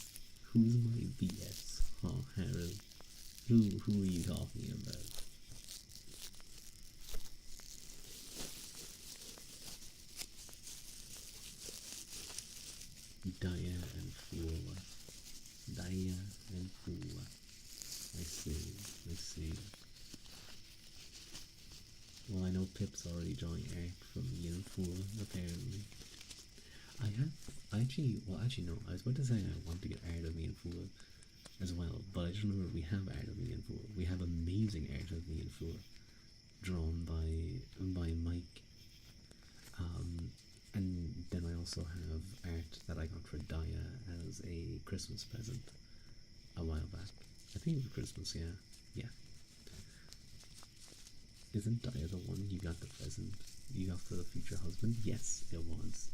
my BFs? Oh, Harold. Who are you talking about? Daya and Fua. Daya and Fua. I see. Well, I know Pip's already drawing art from Fua, apparently. Actually no, I was about to say I want to get art of me and Fua as well, but I just remember we have art of me and Fua. We have amazing art of me and Fua, drawn by Mike. And then I also have art that I got for Daya as a Christmas present a while back. I think it was Christmas, yeah. Isn't Daya the one you got the present you got for the future husband? Yes, it was.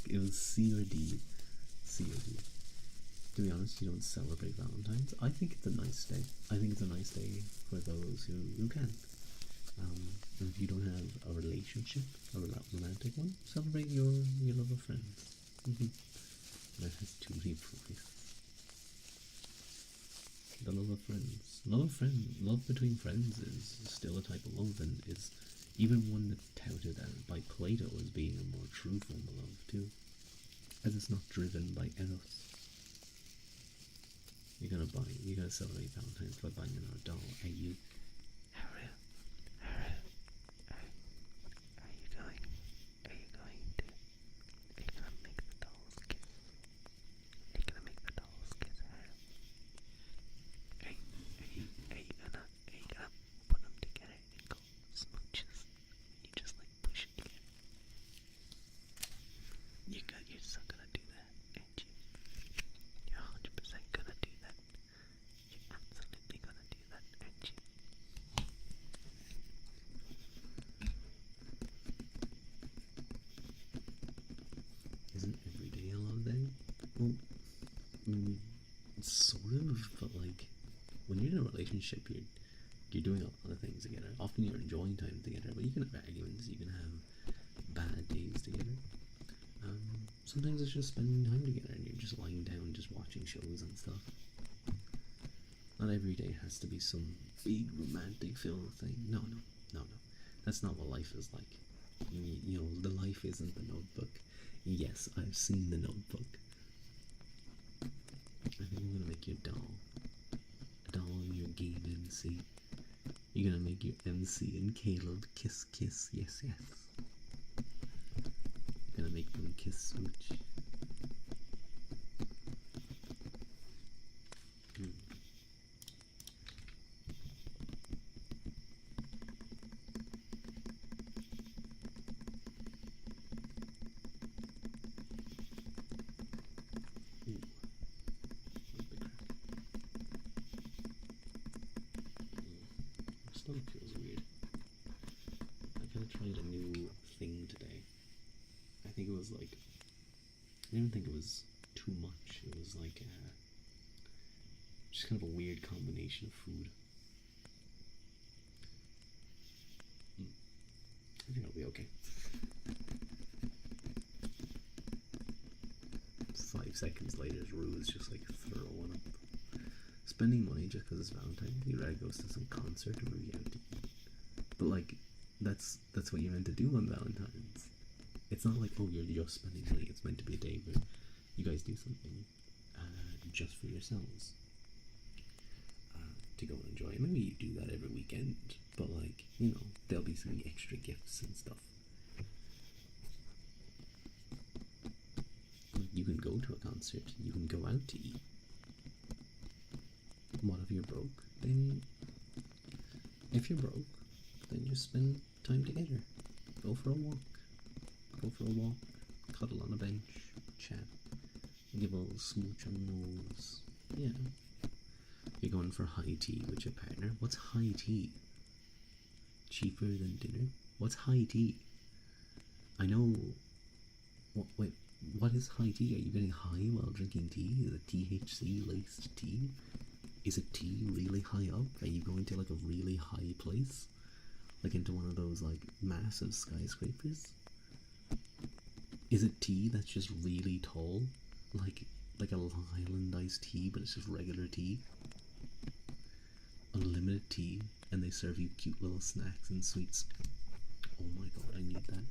It was C or D. To be honest, you don't celebrate Valentine's. I think it's a nice day. I think it's a nice day for those who can. And if you don't have a relationship, a romantic one, celebrate your love of friends. That has too many voices. The love of friends. Love between friends is still a type of love, and is even one that's touted by Plato as being a more true form of love too, as it's not driven by eros. You're gonna celebrate Valentine's by buying another doll. Are you? Haru, are you going to make the dolls kiss? Are you gonna make the dolls kiss, Haru? Are you gonna put them together and go smooches? You just like push it together. You're so gonna do that, aren't you? You're 100% gonna do that. You're absolutely gonna do that, aren't you? Isn't every day a love day? Well, sort of, but like, when you're in a relationship, you're doing a lot of things together. Often you're enjoying time together, but you can have arguments, you can have bad days together. Sometimes it's just spending time together and you're just lying down, just watching shows and stuff. Not every day has to be some big romantic filled thing. No. That's not what life is like. You know, the life isn't the Notebook. Yes, I've seen the Notebook. I think I'm gonna make you a doll. A doll of your game MC. You're gonna make your MC and Caleb kiss, yes. You're gonna make them kiss smooch. Stomach feels weird. tried a new thing today. I think it was like, I didn't think it was too much. It was like just kind of a weird combination of food. I think I'll be okay. 5 seconds later, Rue's just like throwing up. Spending money just because it's Valentine's, you rather go to some concert or maybe out to eat. But like, that's what you're meant to do on Valentine's. It's not like, oh, you're just spending money. It's meant to be a day where you guys do something just for yourselves to go and enjoy. Maybe you do that every weekend, but like, you know, there'll be some extra gifts and stuff. You can go to a concert. You can go out to eat. What if you're broke? Then, if you're broke, then just spend time together. Go for a walk. Go for a walk. Cuddle on a bench. Chat. Give a little smooch on the nose. Yeah. You're going for high tea with your partner. What's high tea? Cheaper than dinner? What's high tea? I know. Wait, what is high tea? Are you getting high while drinking tea? Is it THC laced tea? Is it tea really high up? Are you going to like a really high place? Like into one of those like massive skyscrapers? Is it tea that's just really tall? Like a Long Island iced tea, but it's just regular tea? Unlimited tea, and they serve you cute little snacks and sweets. Oh my god, I need that.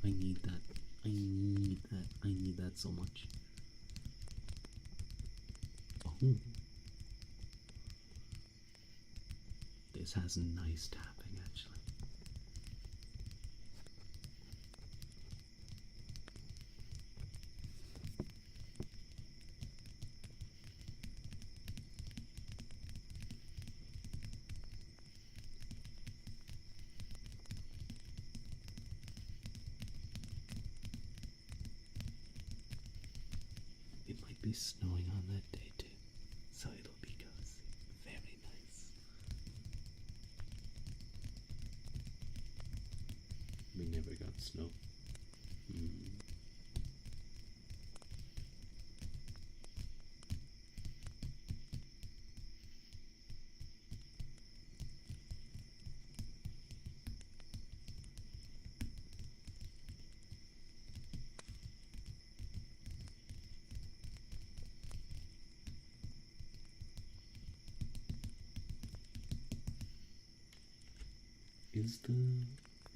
I need that. I need that. I need that so much. Oh. This has nice tapping, actually. It might be snowing on that day too, so it'll be cozy. Very nice. We never got snow.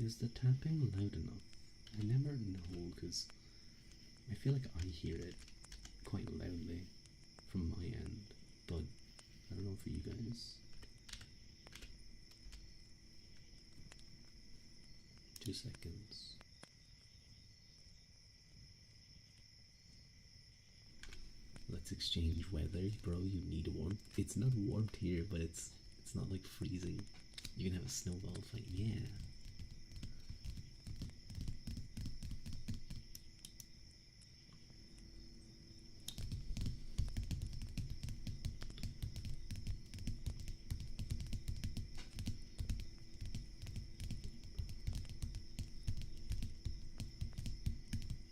Is the tapping loud enough? I never know, because I feel like I hear it quite loudly from my end, but I don't know for you guys. 2 seconds. Let's exchange weather, bro. You need warmth. It's not warmed here, but it's not like freezing. You can have a snowball fight, yeah.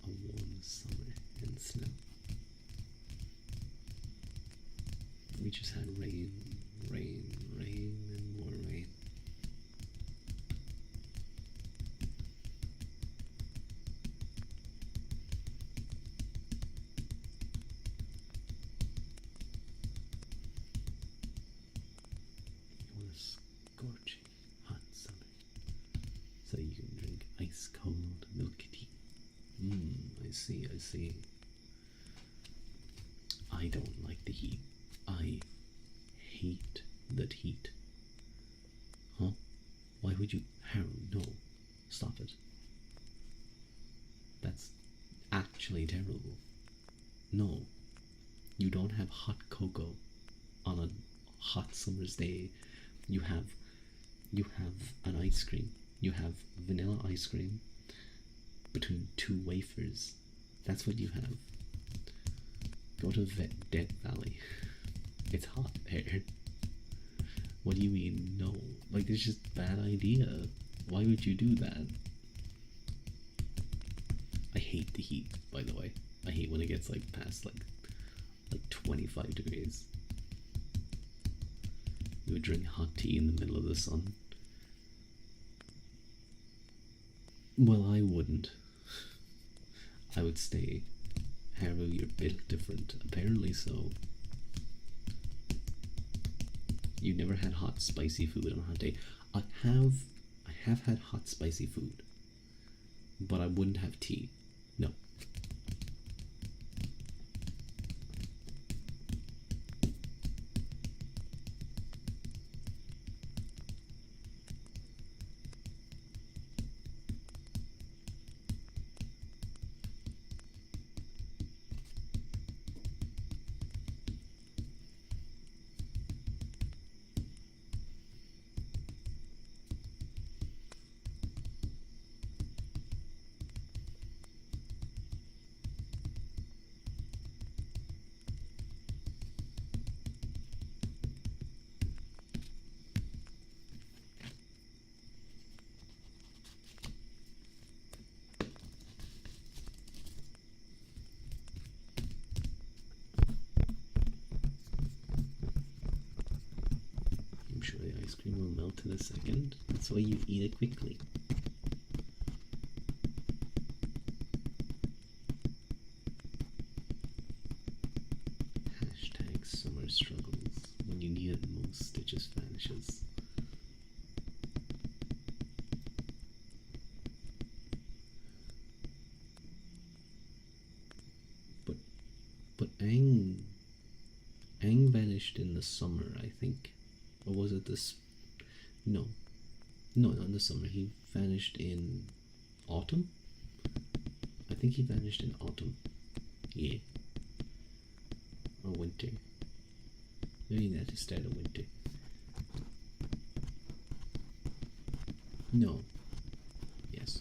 A warm summer and snow. We just had rain, and more rain. It was scorching hot summer, so you can drink ice cold milk tea. I see. I don't like the heat. I hate the heat. Huh? Why would you? How? No. Stop it. That's actually terrible. No. You don't have hot cocoa on a hot summer's day. You have an ice cream. You have vanilla ice cream between 2 wafers. That's what you have. Go to Death Valley. It's hot there. What do you mean, no? Like, it's just a bad idea. Why would you do that? I hate the heat, by the way. I hate when it gets like past like 25 degrees. You would drink hot tea in the middle of the sun. Well, I wouldn't. I would stay. However, you're built different. Apparently so. You've never had hot, spicy food on a hot day. I have had hot, spicy food, but I wouldn't have tea. No. I'm sure the ice cream will melt in a second. That's why you eat it quickly. Hashtag summer struggles. When you need it most, it just vanishes. But Aang vanished in the summer, I think. Or was it this? No. No, not in the summer. He vanished in autumn? I think he vanished in autumn. Yeah. Or winter. Maybe that is start of winter. No. Yes.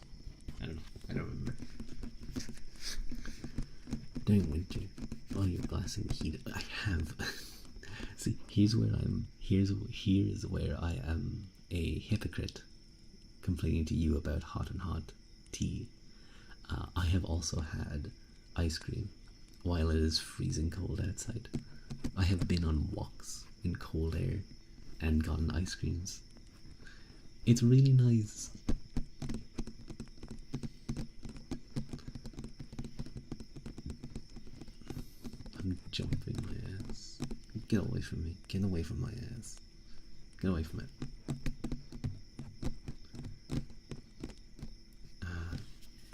I don't know. I don't remember. During winter. Oh, you're glassing the heat. I have. See, here is where I am a hypocrite, complaining to you about hot and hot tea. I have also had ice cream while it is freezing cold outside. I have been on walks in cold air and gotten ice creams. It's really nice. I'm jumping my ass. Get away from me. Get away from my ass. Get away from it.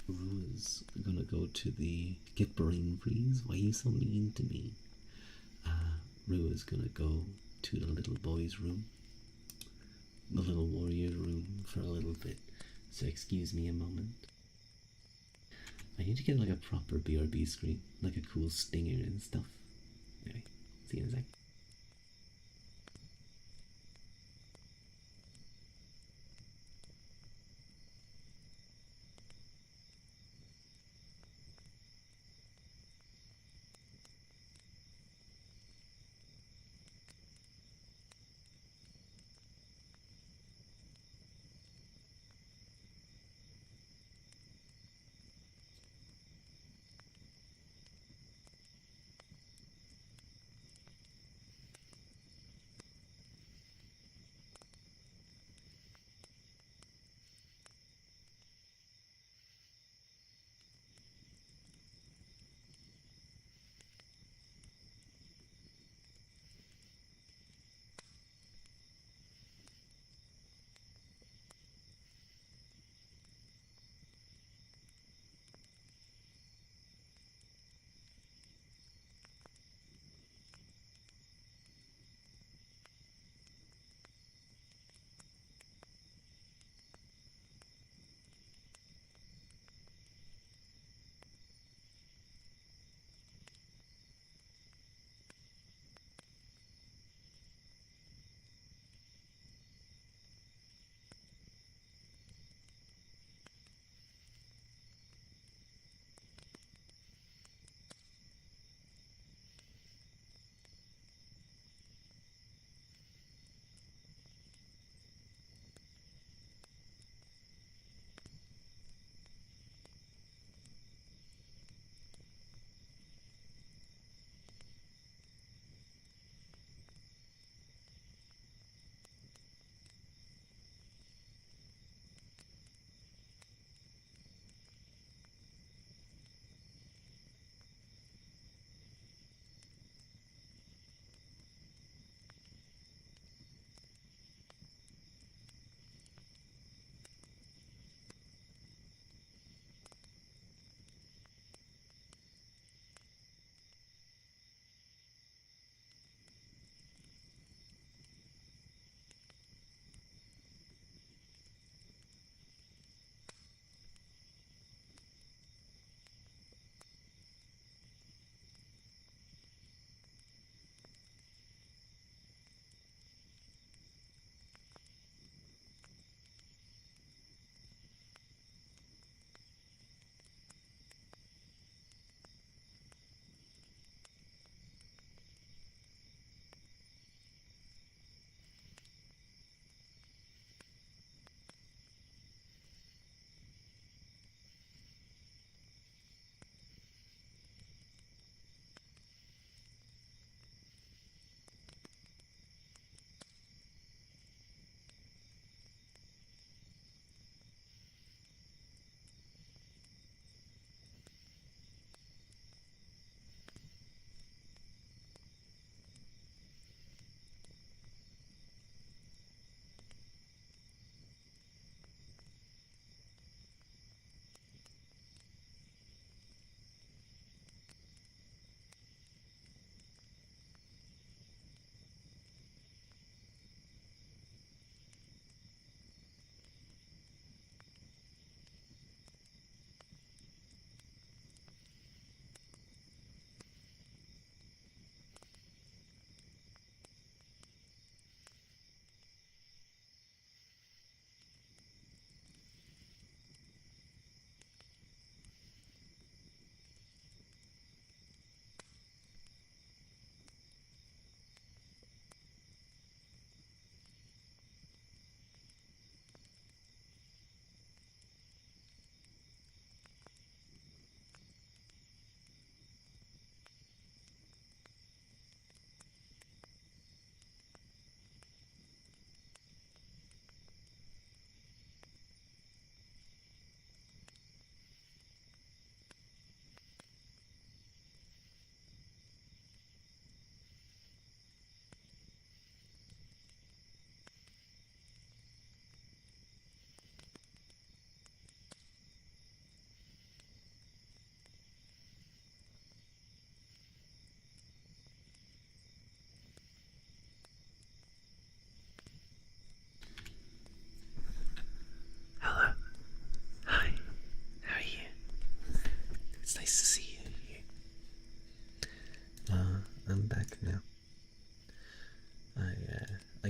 Rua's gonna go to the get brain freeze. Why are you so mean to me? Rua's gonna go to the little boy's room, the little warrior's room for a little bit. So excuse me a moment. I need to get like a proper BRB screen, like a cool stinger and stuff. Anyway, see you in a sec.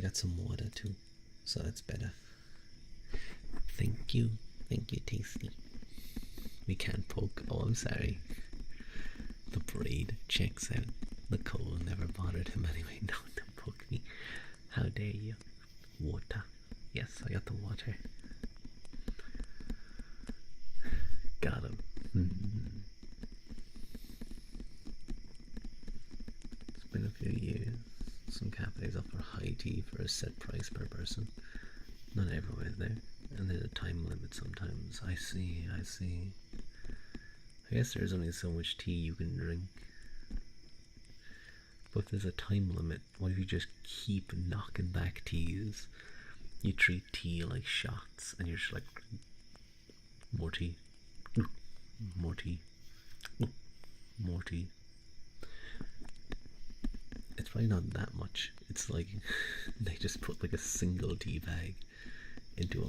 got some water too, so that's better. Thank you, Tasty. We can't poke. Oh, I'm sorry. The braid checks out. The coal never bothered him anyway. No, don't poke me. How dare you? Water. Yes, I got the water. Got him. It's been a few years. Some cafes offer high tea for a set price per person. Not everywhere there. And there's a time limit sometimes. I see. I guess there's only so much tea you can drink. But if there's a time limit, what if you just keep knocking back teas? You treat tea like shots, and you're just like, more tea, more tea, more tea. It's probably not that much. It's like they just put like a single tea bag into a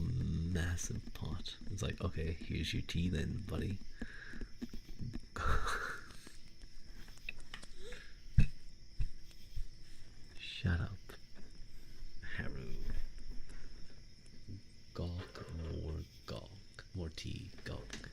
massive pot. It's like, okay, here's your tea then, buddy. Shut up. Haru. Gawk, more gawk. More tea, gawk.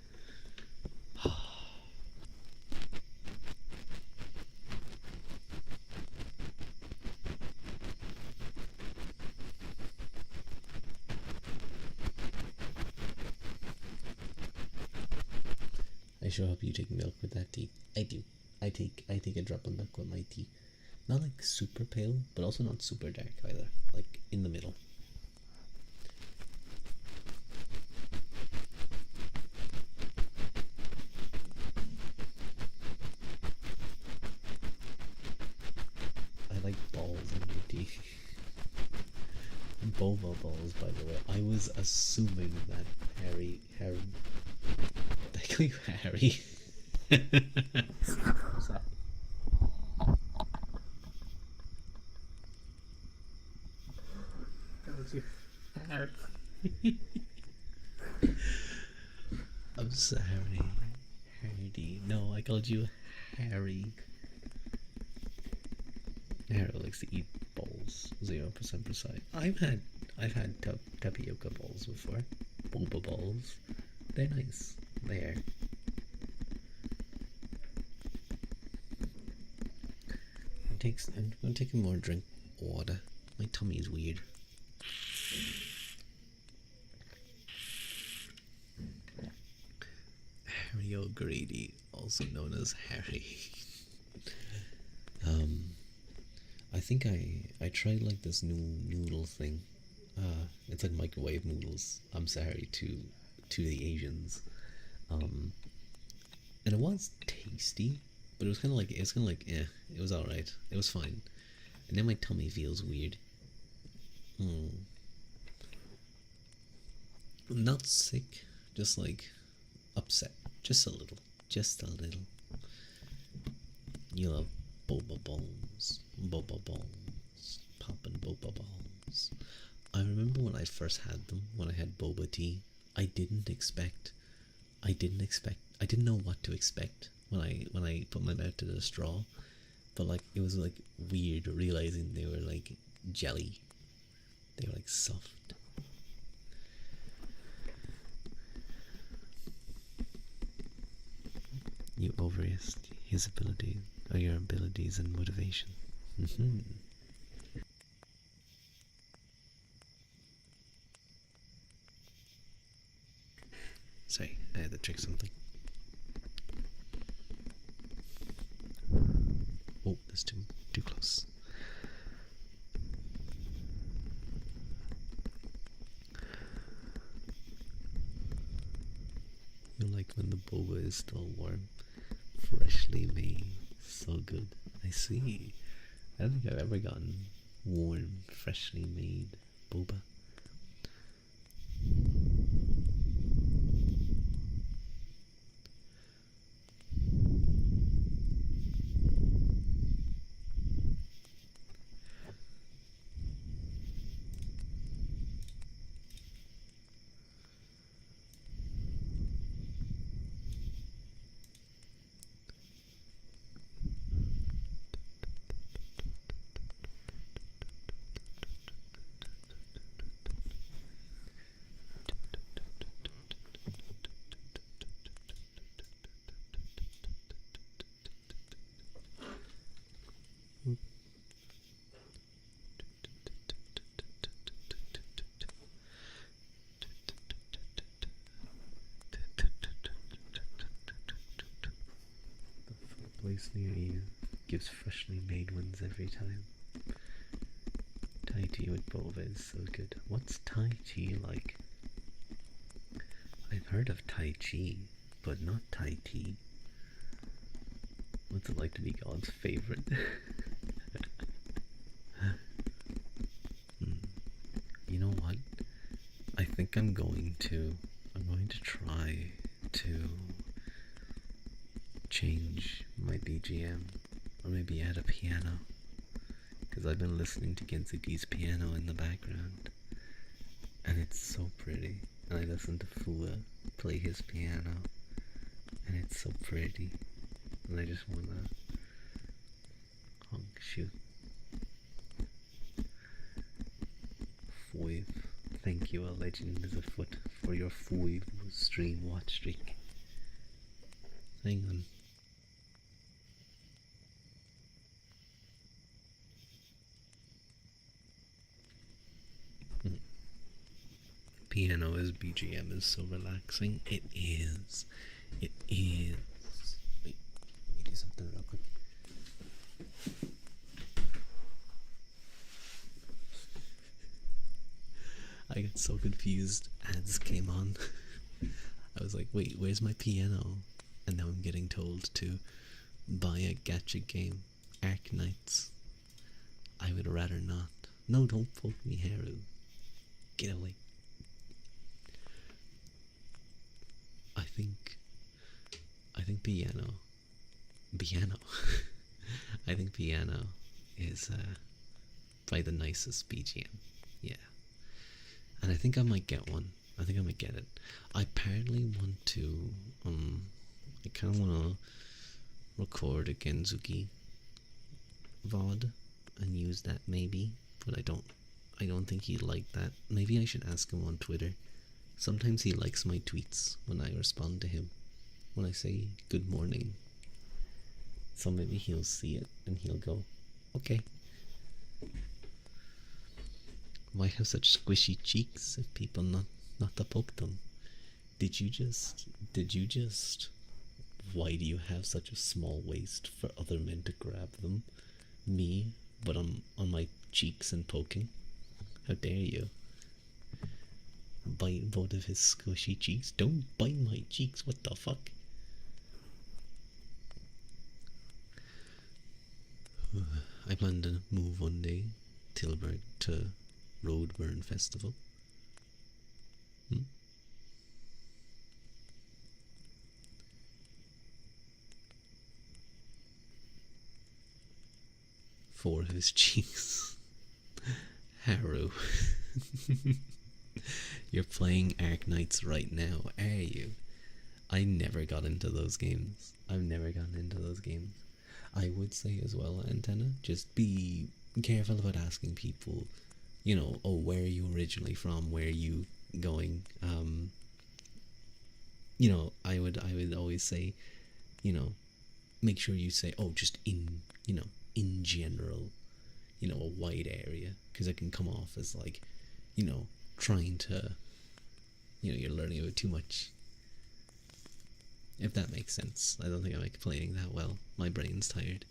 I sure hope you take milk with that tea. I do. I take a drop of milk with my tea. Not like super pale, but also not super dark either. Like in the middle. I like balls in your tea. Boba balls, by the way. I was assuming that Harry. They call you Harry. What's that? That was your Harry. I'm sorry. Harry. No, I called you Harry. Harry likes to eat balls. 0% precise. I've had tapioca balls before. Boba balls. They're nice. They are. I'm gonna take a more drink water. My tummy is weird. Harry O'Grady, also known as Harry. I think I tried like this new noodle thing. It's like microwave noodles. I'm sorry to the Asians. And it was tasty, but it was kind of like it was all right. It was fine. And now my tummy feels weird. I'm not sick, just like upset, just a little. You love boba balls, popping boba balls. I remember when I first had them, when I had boba tea. I didn't know what to expect when I put my mouth to the straw, but like it was like weird realizing they were like jelly. They were like soft. You overestimate his ability or your abilities and motivation. Sorry, I had to check something. Oh, that's too close. You like when the boba is still warm, freshly made, so good. I see. I don't think I've ever gotten warm, freshly made boba. place near you gives freshly made ones every time. Thai tea with boba is so good. What's Thai tea like? I've heard of Tai Chi, but not Thai tea. What's it like to be God's favorite? You know what? I think I'm going to try to change my BGM, or maybe add a piano, because I've been listening to Gensuki's piano in the background, and it's so pretty. And I listen to Fua play his piano, and it's so pretty, and I just wanna shoot. Five. Thank you, a legend is afoot, for your 5 stream watch streak. Hang on. Piano as BGM is so relaxing. It is. It is. Wait, let me do something real quick. I got so confused. Ads came on. I was like, wait, where's my piano? And now I'm getting told to buy a gacha game. Arc Knights. I would rather not. No, don't poke me, Haru. Get away. I think piano. I think piano is probably the nicest BGM. Yeah. And I think I might get one. I think I might get it. I apparently want to I kinda wanna record a Genzuki VOD and use that maybe, but I don't think he'd like that. Maybe I should ask him on Twitter. Sometimes he likes my tweets when I respond to him, when I say good morning. So maybe he'll see it and he'll go, okay. Why have such squishy cheeks if people not to poke them? Did you just why do you have such a small waist for other men to grab them? Me, but I'm on my cheeks and poking? How dare you? Bite both of his squishy cheeks. Don't bite my cheeks, what the fuck? I plan to move one day, Tilburg to Roadburn Festival. Four of his cheeks. Harrow. You're playing Arc Knights right now, are you? I never got into those games. I've never gotten into those games. I would say as well, Antenna, just be careful about asking people, you know, oh, where are you originally from? Where are you going? You know, I would always say, you know, make sure you say, oh, just in general, you know, a wide area, because it can come off as like, you know, trying to, you know, you're learning about too much. If that makes sense. I don't think I'm explaining that well. My brain's tired.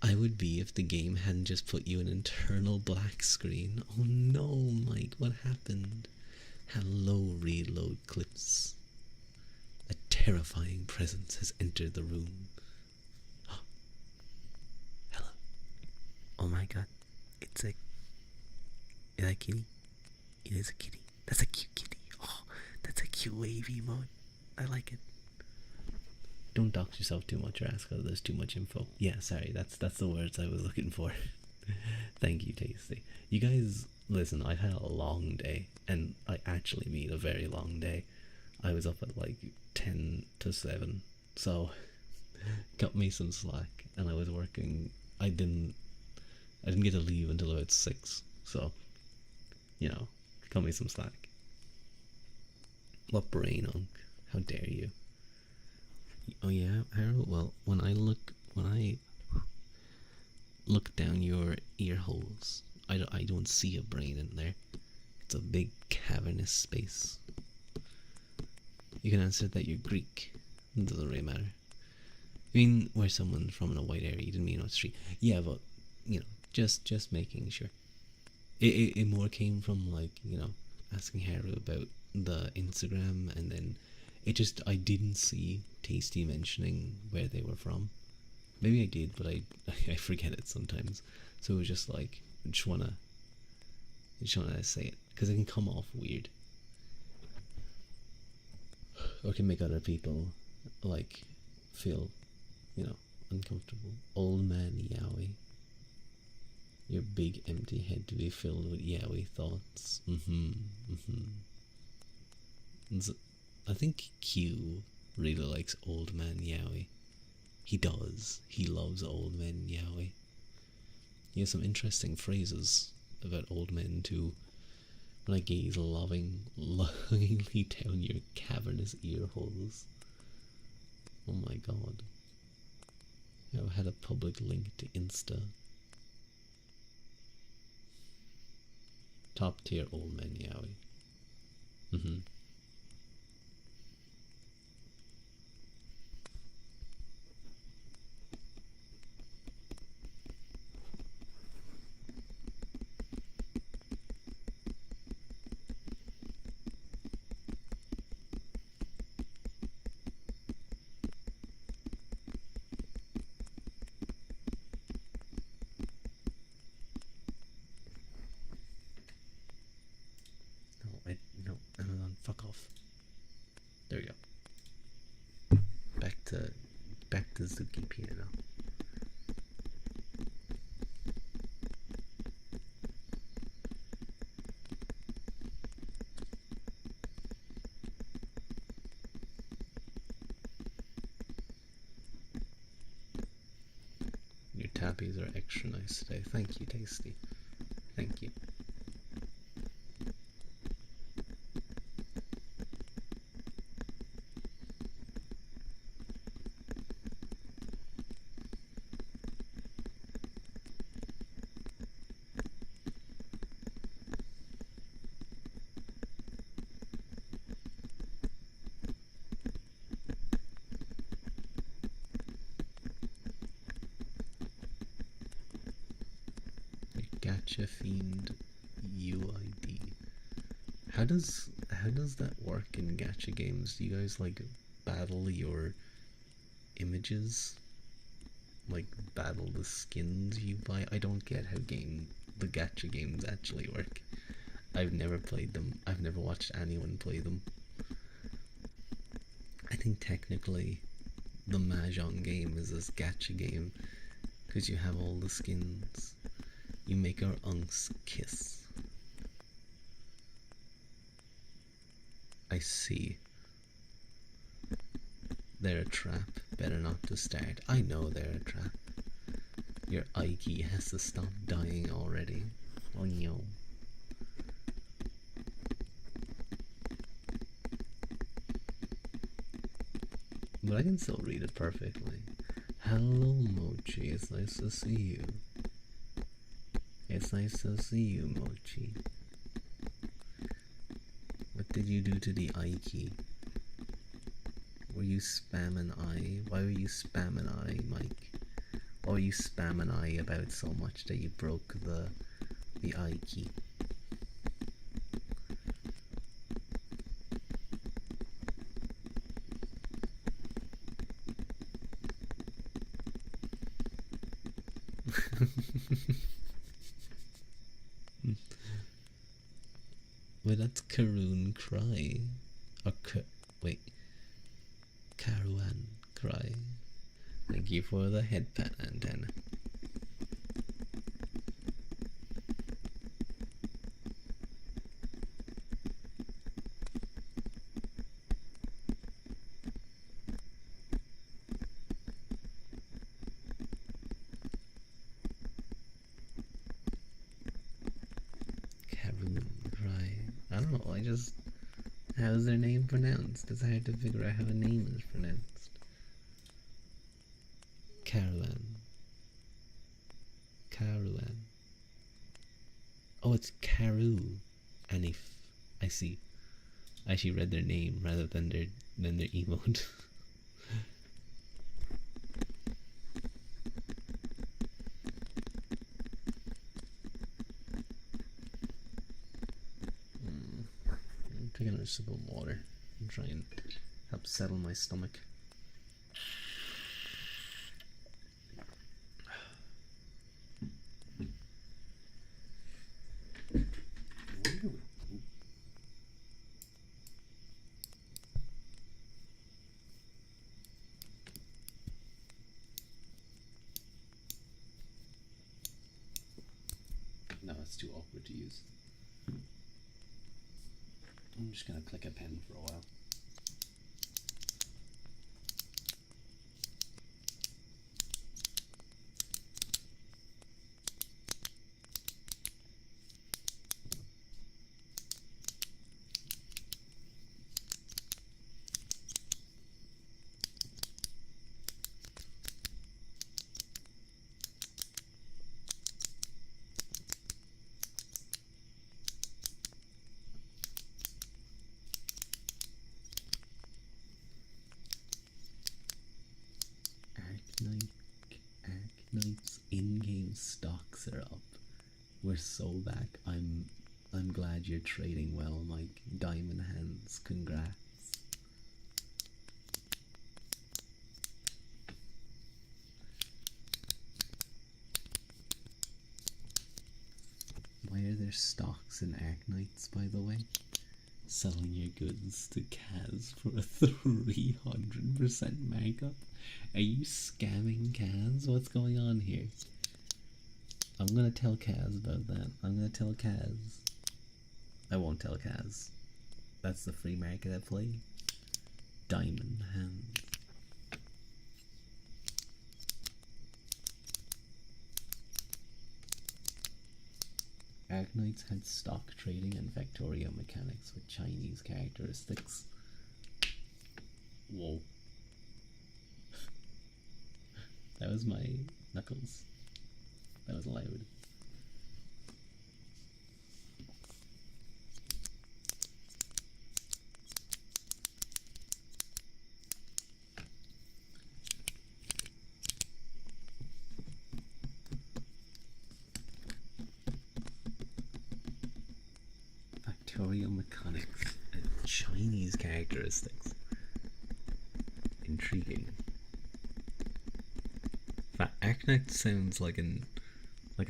I would be if the game hadn't just put you an internal black screen. Oh no, Mike, what happened? Hello, reload clips. A terrifying presence has entered the room. Hello. Oh my god. Is that a kitty? It is a kitty. That's a cute kitty. Oh, that's a cute wavy mode. I like it. Don't dox yourself too much or ask how there's too much info. Yeah, sorry, that's the words I was looking for. Thank you, Tasty. You guys, listen, I had a long day, and I actually mean a very long day. I was up at like 10 to 7, so cut me some slack, and I was working. I didn't get to leave until about 6, so, you know, cut me some slack. What brain unk? How dare you? Oh yeah, Harold. Well, when I look down your ear holes, I don't see a brain in there. It's a big cavernous space. You can answer that you're Greek. It doesn't really matter. I mean, where someone's from in a white area, you didn't mean what street. Yeah, but you know, just making sure. It more came from like asking Haru about the Instagram, and then it just I didn't see Tasty mentioning where they were from. Maybe I did, but I forget it sometimes. So it was just like I just wanna say it because it can come off weird, or can make other people like feel uncomfortable. Old man yaoi. Your big empty head to be filled with yaoi thoughts. I think Q really likes old man yaoi. He does. He loves old men yaoi. He has some interesting phrases about old men too. When I gaze lovingly down your cavernous ear holes. Oh my god. I had a public link to Insta. Top tier old man yaoi. No, Amazon, fuck off. There we go. Back to Zuki Piano. Your tabbies are extra nice today. Thank you, Tasty. Thank you. Gacha Fiend UID. How does that work in gacha games? Do you guys like battle your images? Like battle the skins you buy? I don't get how the gacha games actually work. I've never played them. I've never watched anyone play them. I think technically the Mahjong game is this gacha game because you have all the skins. You make our unks kiss. I see. They're a trap. Better not to start. I know they're a trap. Your Aiki has to stop dying already. Oh no. But I can still read it perfectly. Hello, Mochi. It's nice to see you. It's nice to see you, Mochi. What did you do to the Aiki? Were you spamming I? Why were you spamming I, Mike? Why were you spamming I about so much that you broke the Aiki? Wait, that's Karun Cry. Or wait. Karuan Cry. Thank you for the headband antenna. I don't know, how's their name pronounced? It's hard to figure out how a name is pronounced. Caroline. Oh, it's Karu. Anif. I see. I actually read their name rather than their emote. take another sip of water and try and help settle my stomach. No, it's too awkward to use. I'm just gonna click a pen for a while. Arknight's in-game stocks are up. We're so back. I'm glad you're trading well, Mike. Diamond hands, congrats. Why are there stocks in Arknights, by the way? Selling your goods to Kaz for a 300% markup? Are you scamming Kaz? What's going on here? I'm gonna tell Kaz about that. I'm gonna tell Kaz. I won't tell Kaz. That's the free market at play. Diamond hands. Arknights had stock trading and Factorio mechanics with Chinese characteristics. Whoa. That was my knuckles. That was loud. Factorio mechanics and Chinese characteristics. Intriguing. Arknight sounds like a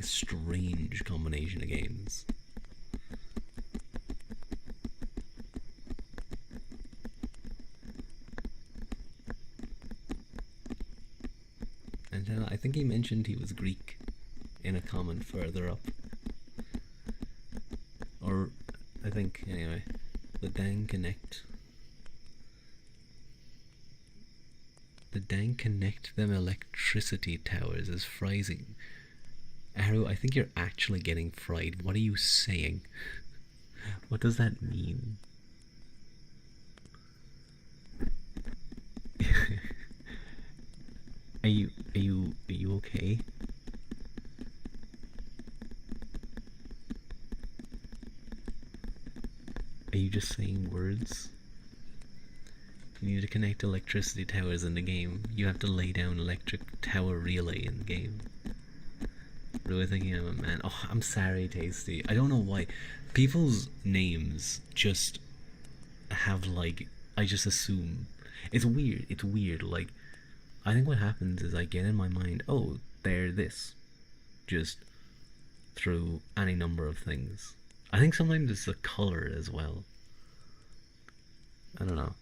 strange combination of games. And then I think he mentioned he was Greek in a comment further up. Or I think anyway. The dang connect them electricity towers is freezing. Arrow, I think you're actually getting fried. What are you saying? What does that mean? Are you okay? Are you just saying words? You need to connect electricity towers in the game. You have to lay down electric tower relay in the game. Really thinking I'm a man. Oh, I'm sorry, Tasty. I don't know why. People's names just have like, I just assume. It's weird. It's weird. Like, I think what happens is I get in my mind, oh, they're this. Just through any number of things. I think sometimes it's the color as well. I don't know.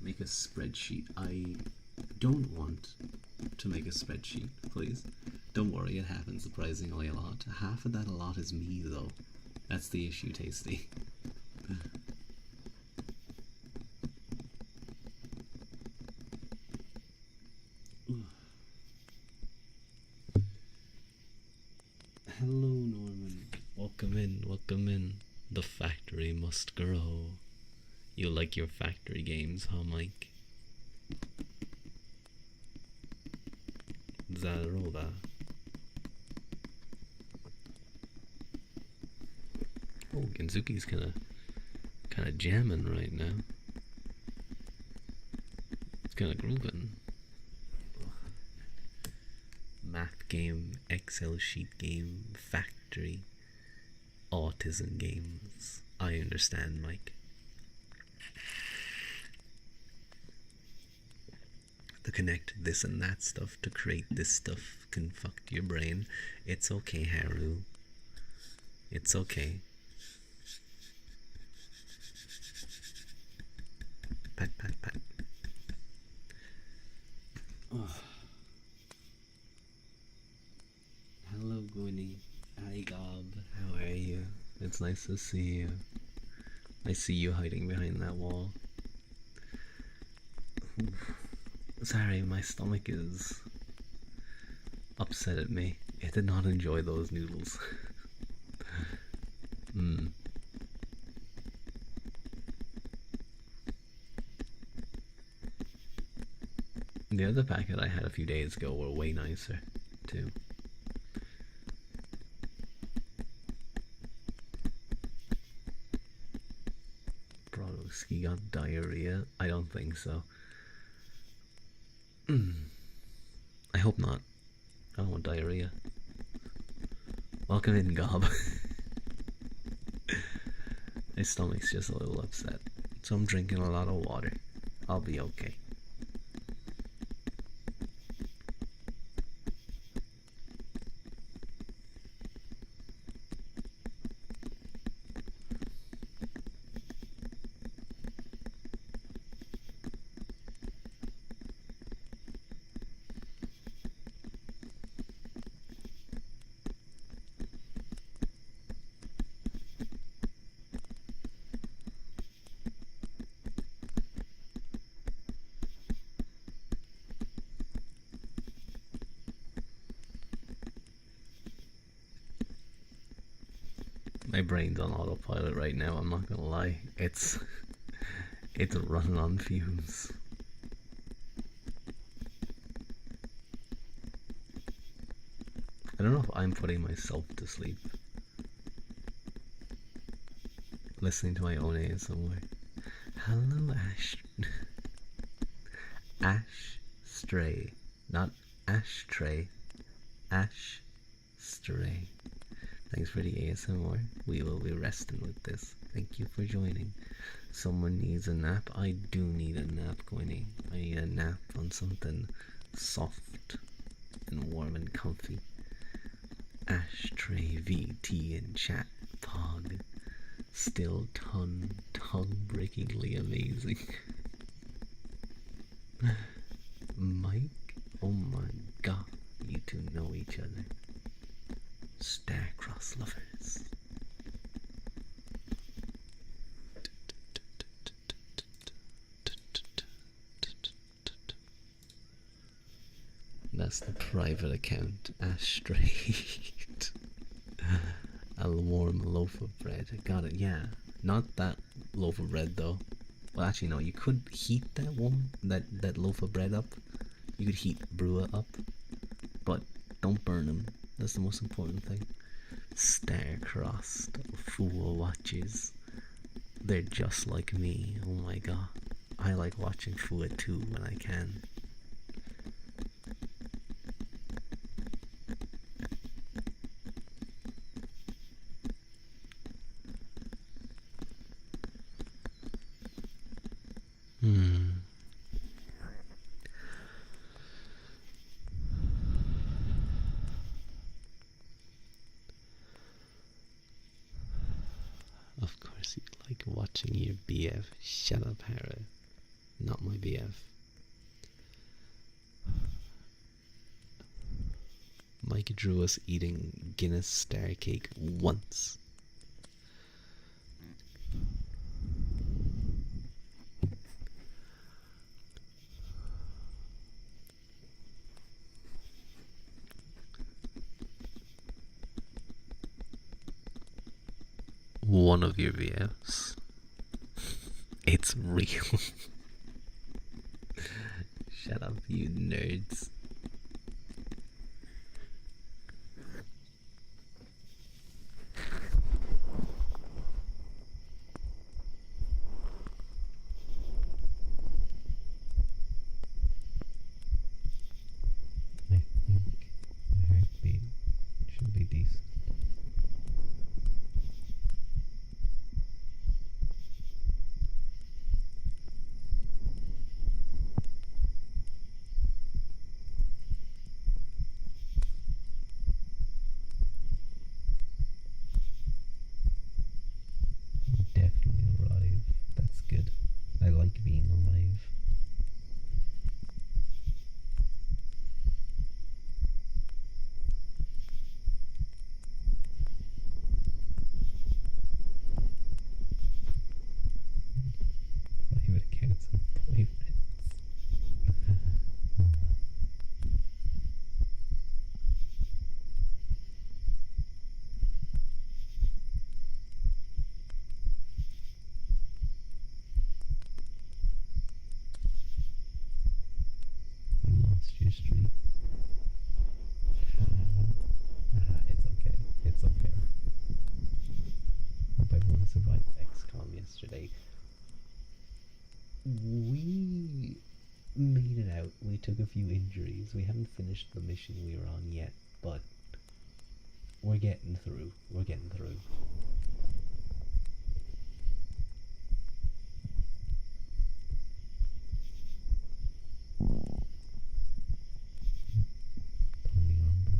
Make a spreadsheet. I don't want to make a spreadsheet, please. Don't worry, it happens surprisingly a lot. Half of that a lot is me, though. That's the issue, Tasty. Hello, Norman. Welcome in, welcome in. The factory must grow. You like your factory games, huh, Mike? Zaroda. Oh, Genzuki's kind kind of jamming right now. It's kind of grooving. Math game, Excel sheet game, factory, autism games. I understand, Mike. To connect this and that stuff to create this stuff can fuck your brain. It's okay, Haru. It's okay. Pat, pat, pat. Oh. Hello, Gwynny. Hi, Gob. How are you? It's nice to see you. I see you hiding behind that wall. Sorry, my stomach is upset at me. It did not enjoy those noodles. The other packet I had a few days ago were way nicer, too. Brodowski got diarrhea? I don't think so. I hope not. I don't want diarrhea. Welcome in, Gob. My stomach's just a little upset, so I'm drinking a lot of water. I'll be okay. My brain's on autopilot right now, I'm not gonna lie. It's running on fumes. I don't know if I'm putting myself to sleep. Listening to my own ASMR. Hello, Ash. Ash Stray. Not ashtray. Ash Stray. Thanks for the ASMR. We will be resting with this. Thank you for joining. Someone needs a nap. I do need a nap, Gwynny. I need a nap on something soft and warm and comfy. Ashtray VT in chat. Pog. Still tongue-breakingly amazing. Mike? Oh my god. You two know each other. Starcross lovers. That's the private account. Astray. A warm loaf of bread. Got it, yeah. Not that loaf of bread though. Well, actually no, you could heat that loaf of bread up. You could brew it up. But don't burn them. That's the most important thing. Star-crossed fool watches. They're just like me. Oh my god. I like watching Fua too when I can. Of course you like watching your BF. Shut up, Hera. Not my BF. Mike drew us eating Guinness Star Cake once. One of your VFs. It's real. Shut up, you nerds. streak. It's okay. It's okay. Hope everyone survived XCOM yesterday. We made it out. We took a few injuries. We haven't finished the mission we were on yet, but we're getting through. We're getting through. Tommy Rumble.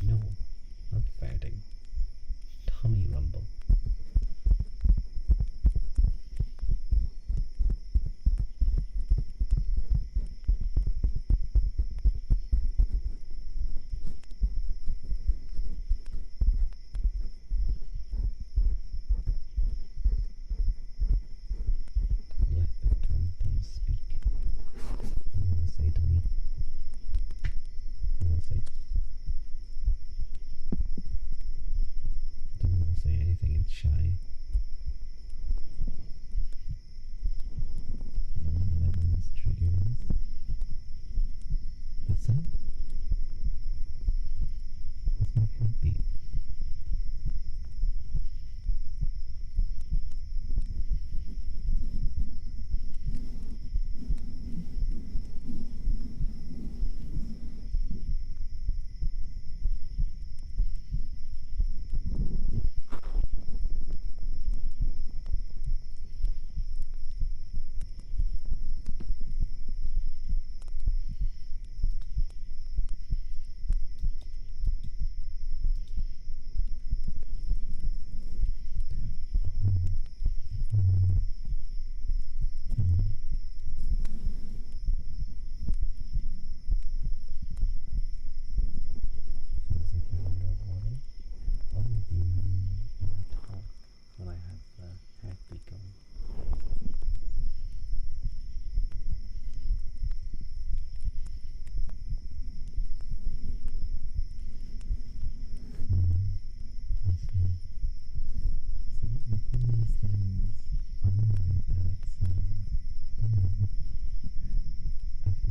No, not farting. Tommy Rumble. Let the tom-tom speak. What will say to me? What will say? Don't say anything, it's shy. 11 is triggered. What's that? What's my heartbeat? Feels like you're underwater. Oh, do you mean when I talk? When I have the heartbeat going? I see. See, the thing is, I'm really bad at sound. I feel like my OBS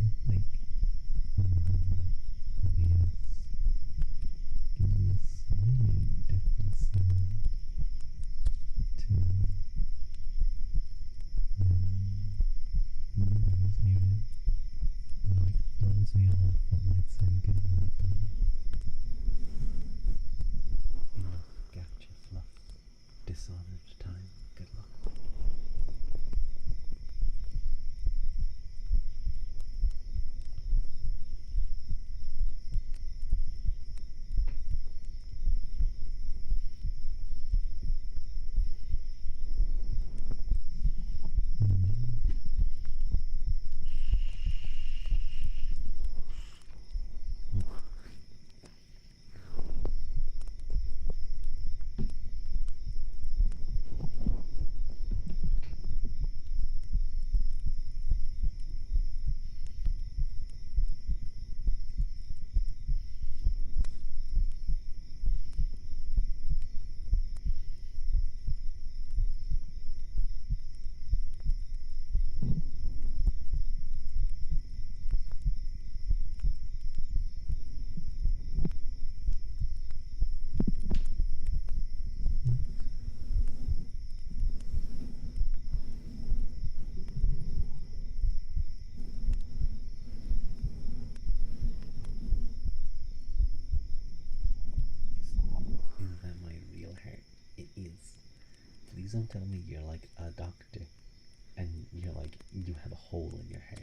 gives me a slightly different sound to when you guys hear it. It like throws me off what might sound good another time. Enough gotcha fluff. Dishonored time. Good luck. Is that my real hair? It is. Please don't tell me you're like a doctor and you're like, you have a hole in your hair.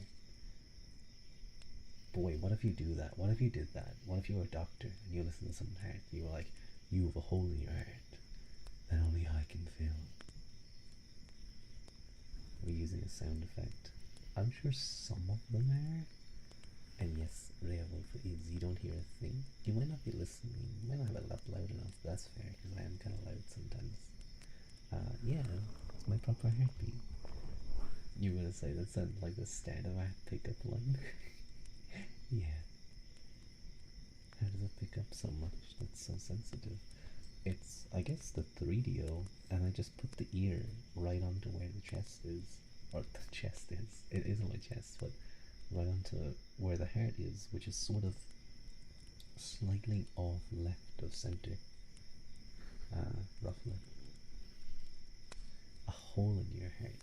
Boy, what if you do that? What if you did that? What if you were a doctor and you listen to someone's heart? You were like, you have a hole in your heart that only I can feel. We're using a sound effect. I'm sure some of them are, And yes, Revolve is you don't hear a thing. You might not be listening. You might not have it up loud enough. That's fair because I am kind of loud sometimes. Yeah, it's my proper heartbeat. You were gonna say that sounded like the start of a pickup line? Yeah. How does it pick up so much? That's so sensitive. It's, I guess, the 3DO, and I just put the ear right onto where the chest is. Or the chest is. It isn't my chest, but right onto where the heart is, which is sort of slightly off left of center, roughly. A hole in your heart.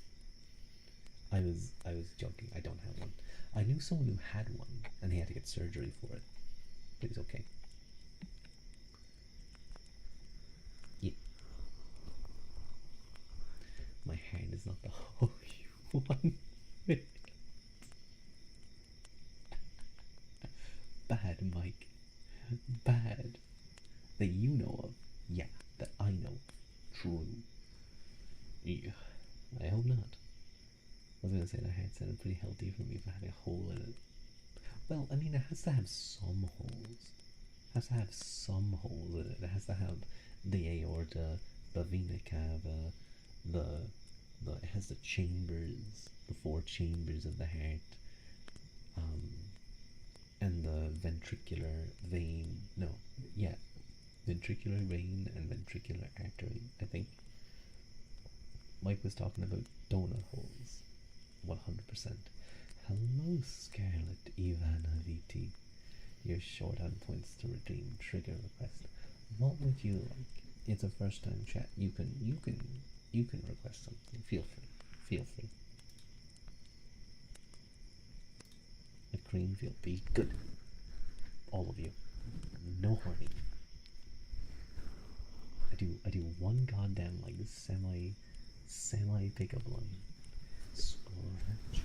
I was joking. I don't have one. I knew someone who had one, and he had to get surgery for it, but he's okay. Yeah. My hand is not the hole you want. Bad, Mike. Bad. That you know of. Yeah, that I know of. True. Yeah. I hope not. I was gonna say that head sounded pretty healthy for me if I had a hole in it. Well, I mean, it has to have some holes. It has to have some holes in it. It has to have the aorta, the vena cava, the it has the chambers, the four chambers of the heart, um, and the ventricular vein. No, yeah, ventricular vein and ventricular artery. I think Mike was talking about donut holes. 100%. Hello, Scarlet Ivana VT. Your shorthand points to redeem trigger request. What would you like? It's a first time chat. You can request something. Feel free. Feel free. A Greenfield be good. All of you. No horny. I do one goddamn like semi pickup line. Scratch.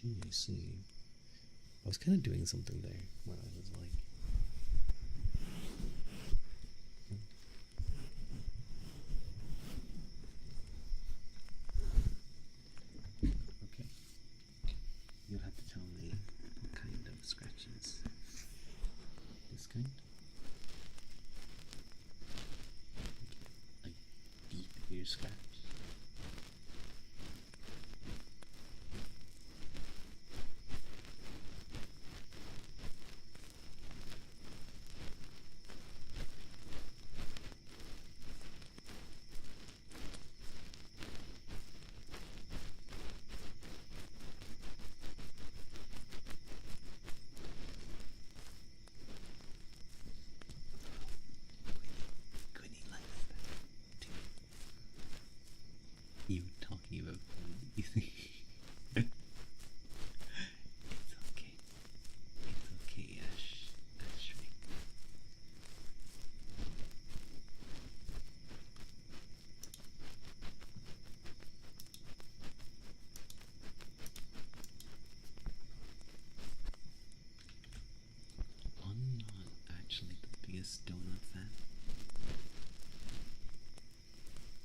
I see. I was kind of doing something there where I was like, okay, you'll have to tell me what kind of scratches. This kind? Like deep ear scratch? Quinny likes that too. You talking about food? It's okay. It's okay, Ashray. I'm not actually the biggest donut fan.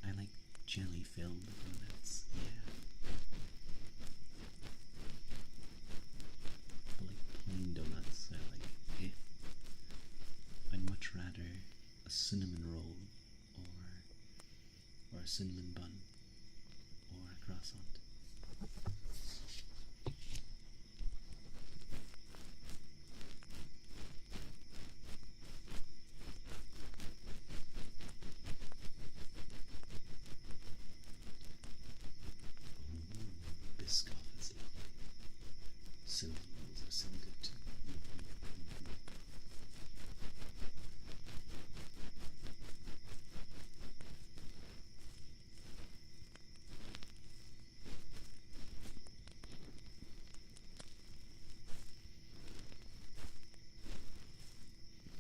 I like jelly filled donuts, yeah. But like plain donuts, I like, eh. I'd much rather a cinnamon roll or a cinnamon bun or a croissant. Biscoff is lovely. Cinnamon rolls are so good too.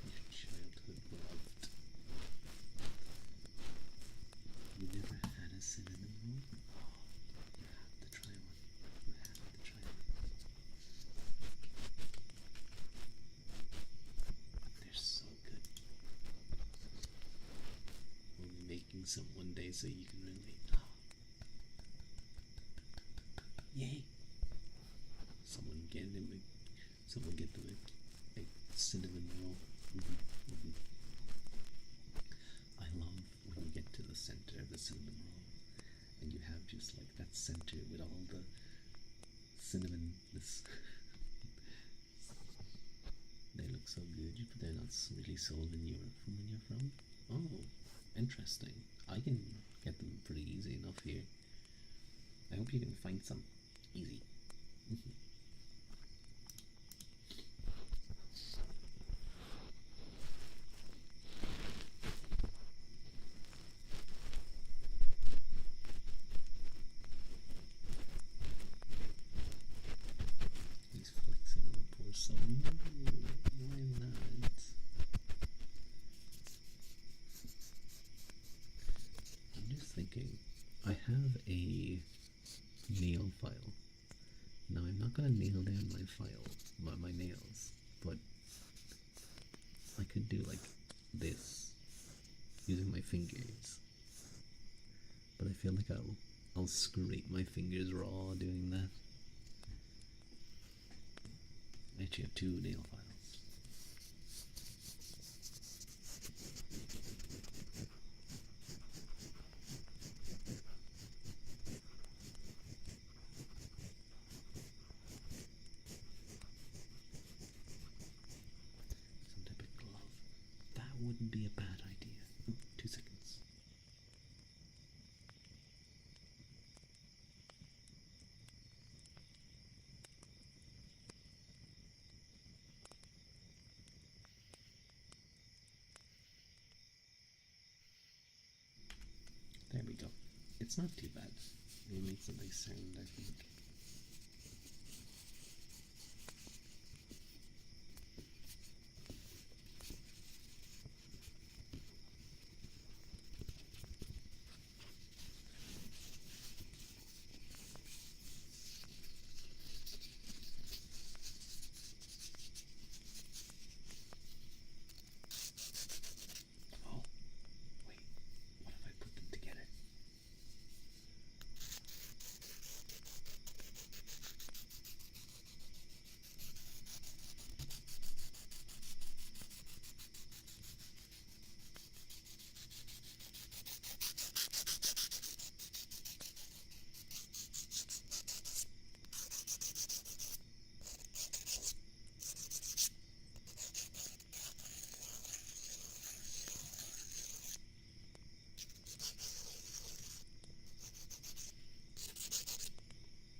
Your childhood loved. You never had a cinnamon roll? Oh, you have to try one. You have to try one. They're so good. We'll be making some one day so you can relate. Oh. Yay! Someone So we'll get to it. Like cinnamon roll. Mm-hmm. I love when you get to the center of the cinnamon roll and you have just like that center with all the cinnamonness. They look so good, but they're not really sold in Europe from when you're from. Oh, interesting. I can get them pretty easy enough here. I hope you can find some easy. He's flexing on the poor soul. Why not? I'm just thinking, I have a nail file. Now I'm not gonna nail down my nails, but I could do like this using my fingers. But I feel like I'll scrape my fingers raw doing that. I actually have 2 nail files. Some type of glove. That wouldn't be a bad idea. Oh, 2 seconds. There we go. It's not too bad. It makes a nice sound, I think. Oh, wait. What if I put them together?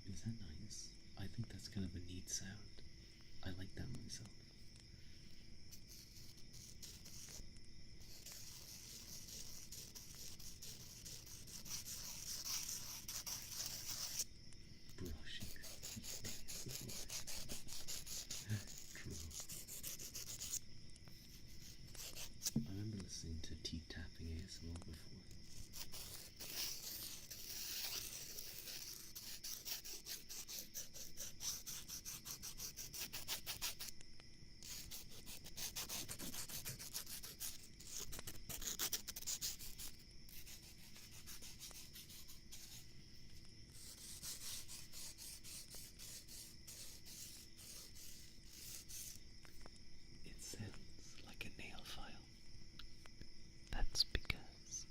Is that nice? I think that's kind of a neat sound. I like that myself. Brushing. True. I remember listening to teeth tapping ASMR before. It sounds like a nail file. That's because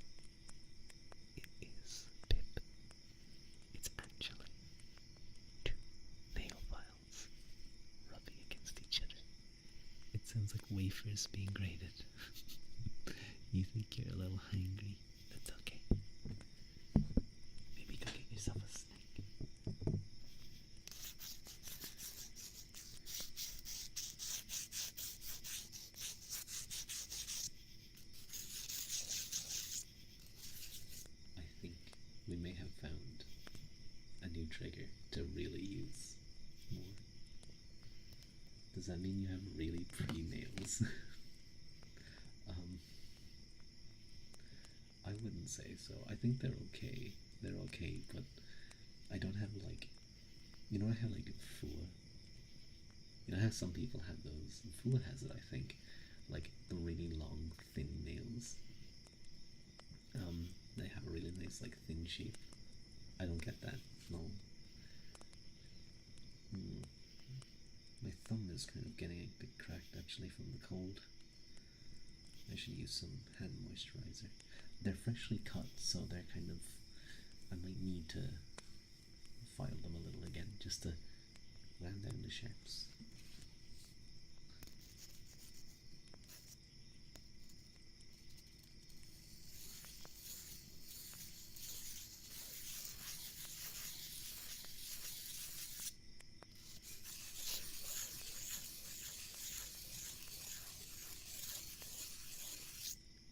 it is Pip. It's actually 2 nail files rubbing against each other. It sounds like wafers being grated. You think you're a little hungry? That's okay. Maybe go get yourself a snack. I think we may have found a new trigger to really use more. Does that mean you have really pretty nails? I wouldn't say so. I think they're okay. They're okay, but I don't have like, you know, I have like Fua. You know how some people have those. Fua has it, I think, like the really long, thin nails. They have a really nice, like, thin shape. I don't get that. No. My thumb is kind of getting a bit cracked actually from the cold. I should use some hand moisturizer. They're freshly cut, so they're kind of. I might need to file them a little again just to round down the sharps.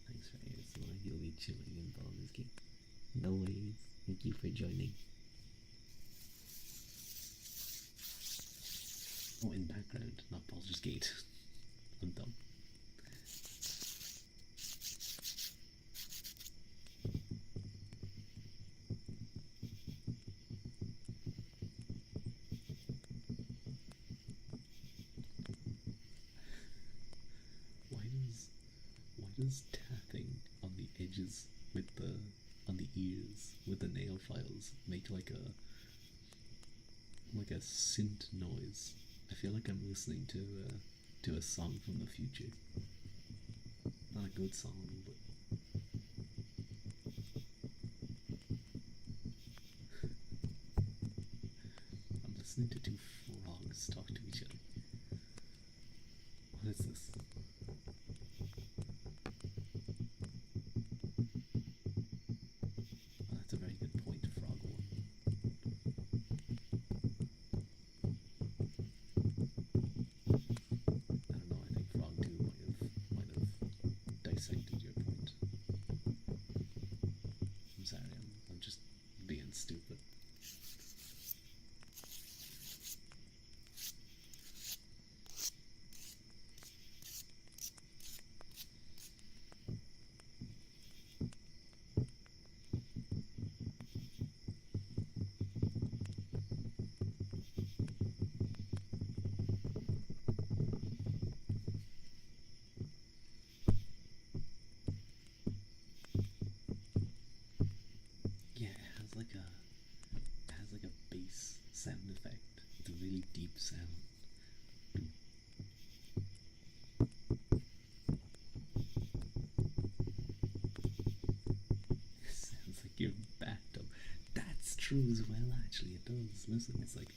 Thanks for ASMR. You'll be chilling in Baldur's Gate. No worries. Thank you for joining. Oh, in background, not Baldur's Gate. I'm dumb. Why does tapping on the edges with on the ears with the nail files make like a synth noise? I feel like I'm listening to a song from the future. Not a good song, but I'm listening to two frogs talk to each other. What is this? Oh, that's a very good point, Frog One. I don't know, I think Frog 2 might have dissected your point. I'm sorry, I'm just being stupid. Yeah, it has like a bass sound effect. It's a really deep sound. It sounds like your bathtub. That's true as well, actually. It does. Listen, it's like.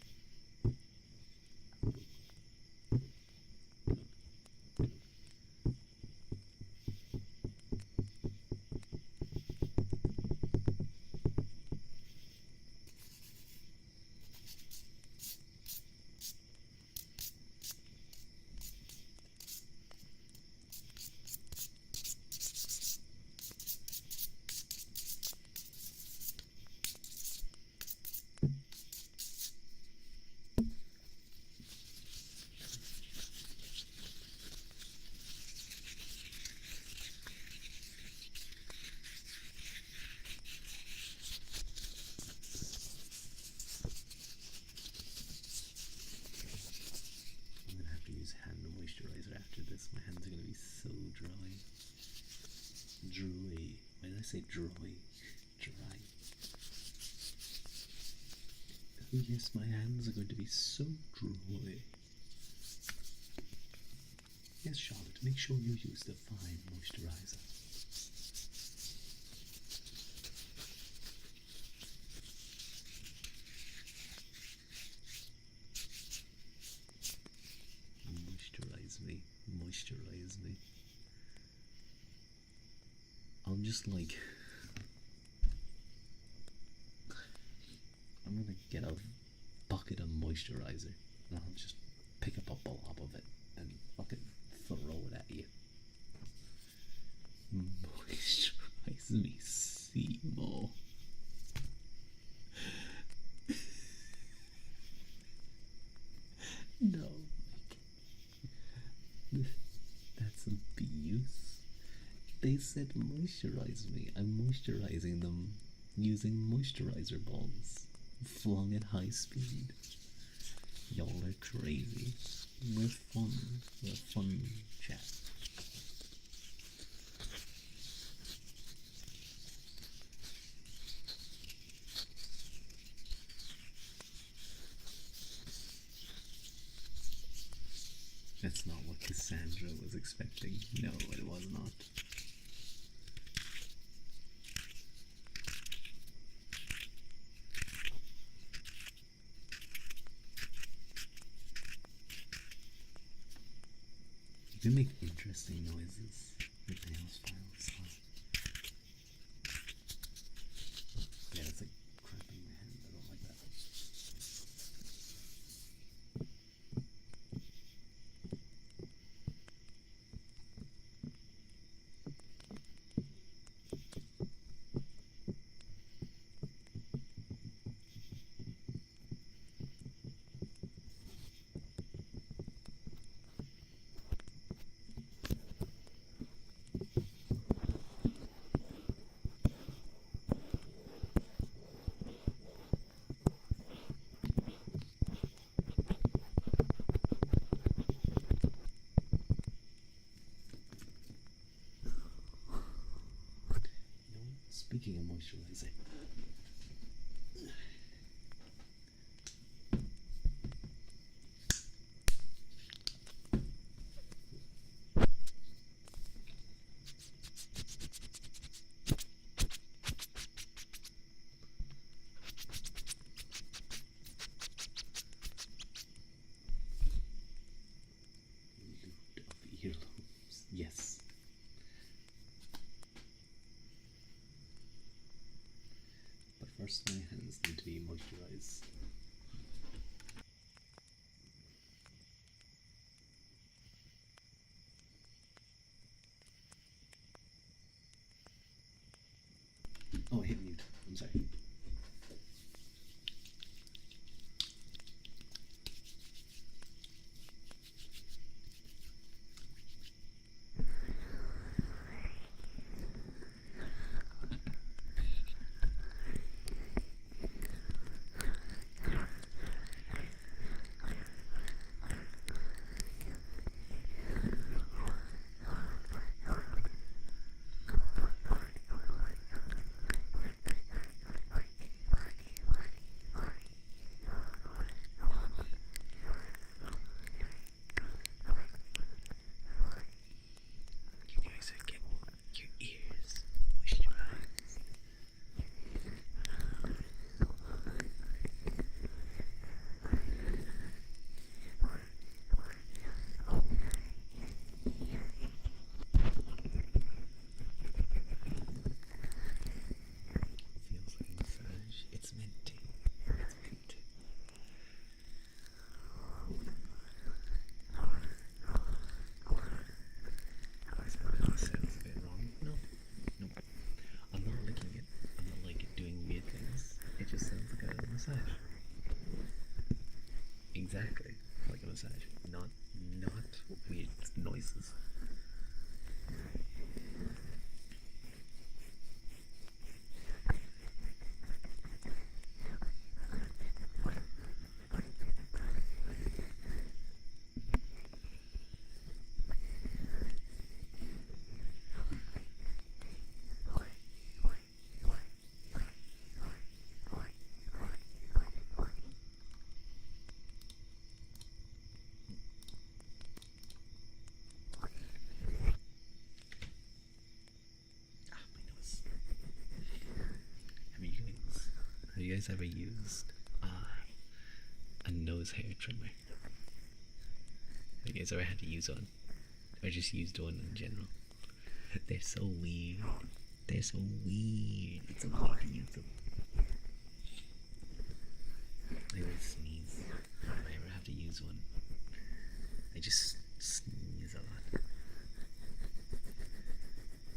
I'm gonna have to use hand moisturizer after this. My hands are gonna be so dry. Dry. Why did I say dry? Dry. Oh yes, my hands are going to be so dry. Yes, Charlotte, make sure you use the fine moisturizer. Moisturize me, moisturize me. I'm just like, I'm gonna get a bucket of moisturizer and I'll just pick up a blob of it and fucking throw it at you. Moisturize me, Seymour. No, that's abuse. They said moisturize me. I'm moisturizing them using moisturizer balls flung at high speed. Y'all are crazy. We're fun. We're fun chat. That's not what Cassandra was expecting. No, it was not. You can make interesting noises with nails files. Yeah, it's like cramping my hand. I don't like that. Speaking of moisturizing, loot of the earlobes. Yes. But first, my hands need to be moisturized. Oh, I hit mute. I'm sorry. You guys are getting your ears moisturized. Feels like a massage. It's meant to. It's meant to. That sounds a bit wrong. No. No. I'm not licking it. I'm not like doing weird things. It just sounds like a massage. Exactly. Like a massage. Not weird noises. Ah, my nose. Have you guys ever used a nose hair trimmer? Have you guys ever had to use one? Or just used one in general? They're so weird. They're so weird. It's so hard to use them. I always sneeze if I ever have to use one. I just sneeze a lot.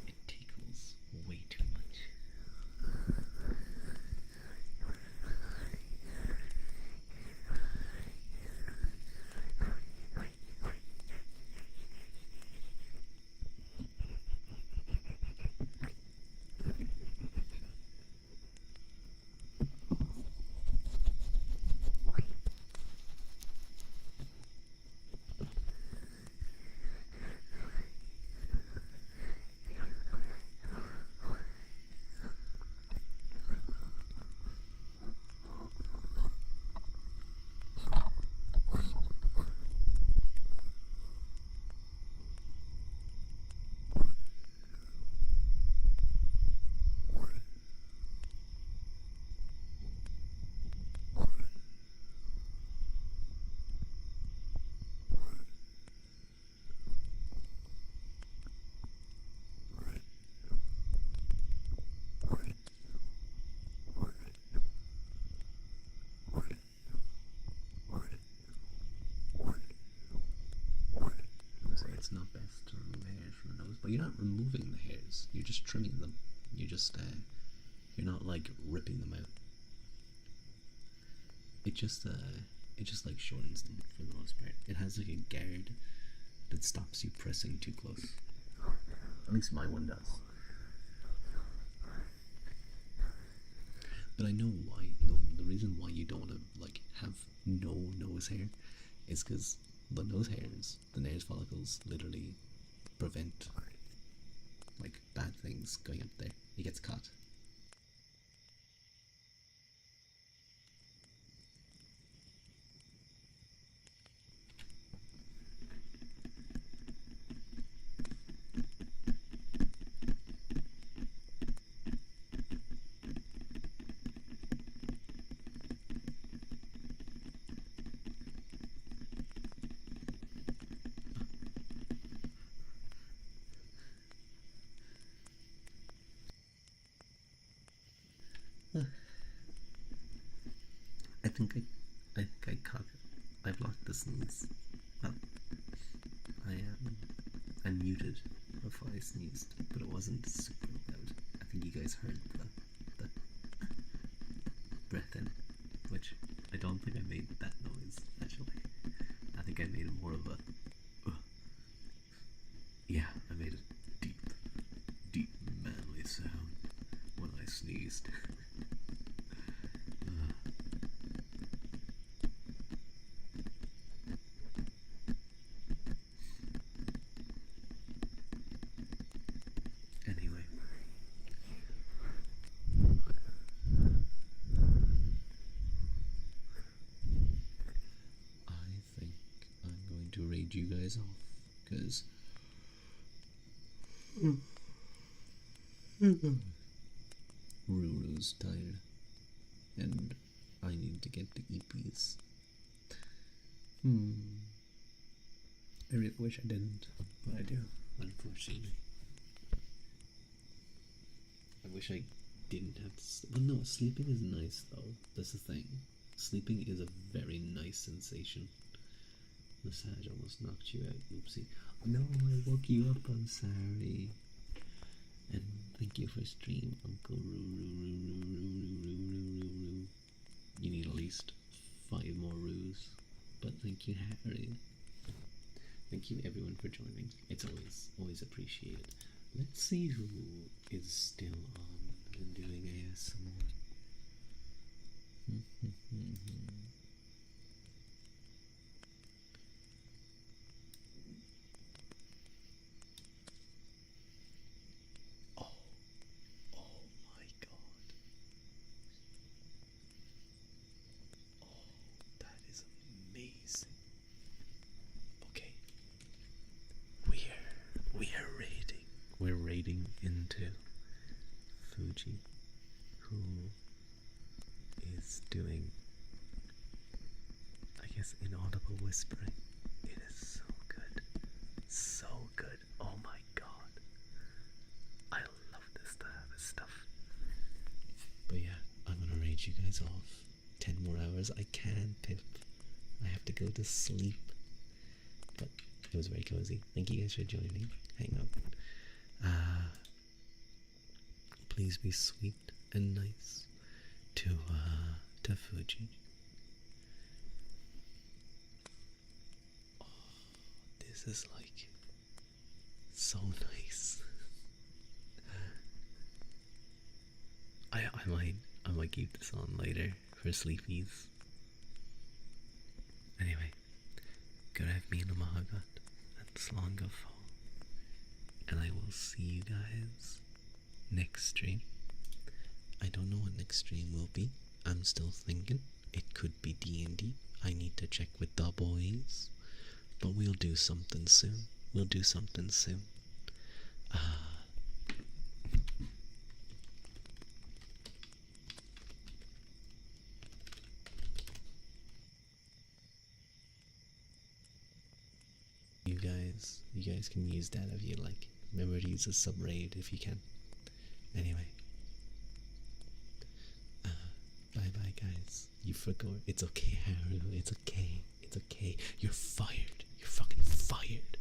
It tickles way too much. it's not best to remove hairs from the nose, but you're not removing the hairs. You're just trimming them. You're not like ripping them out. It just like shortens them for the most part. It has like a guard that stops you pressing too close. At least my one does. But I know why. The reason why you don't want to like have no nose hair is because the nose hairs, the nose follicles, literally prevent like bad things going up there. It gets caught. I think I caught it. I blocked the sneeze. Well, I muted before I sneezed, but it wasn't super loud. I think you guys heard the breath in, which I don't think I made that noise actually. I think I made more of a yeah, I made a deep manly sound when I sneezed. Anyway, I think I'm going to raid you guys off because Ruru's tired and I need to get the EPs. I really wish I didn't, but I do, unfortunately. I wish I didn't have to sleep. Well, no, sleeping is nice though. That's the thing. Sleeping is a very nice sensation. Massage almost knocked you out. Oopsie. No, I woke you up. I'm sorry. And thank you for stream, Uncle Roo. You need at least 5 more roos. But thank you, Harry. Thank you everyone for joining. It's always appreciated. Let's see who is still on and doing ASMR. Oh my god. Oh, that is amazing. Okay. We're raiding into Fuji, who is doing, I guess, inaudible whispering. It is so good. So good. Oh my god. I love this stuff. But yeah, I'm gonna raid you guys off. 10 more hours. I can't, Pip. I have to go to sleep. But it was very cozy. Thank you guys for joining. Hang out. Please be sweet and nice to Fuji. Oh, this is like so nice. I might keep this on later for sleepies. Anyway, good have me in the Mahagat and Slongafall. And I will see you guys next stream. I don't know what next stream will be. I'm still thinking. It could be D&D. I need to check with the boys. But we'll do something soon. You guys can use that if you like. Remember to use a sub raid if you can. Anyway. Bye bye guys. You forgot. It's okay, Haru. It's okay. You're fired. You're fucking fired.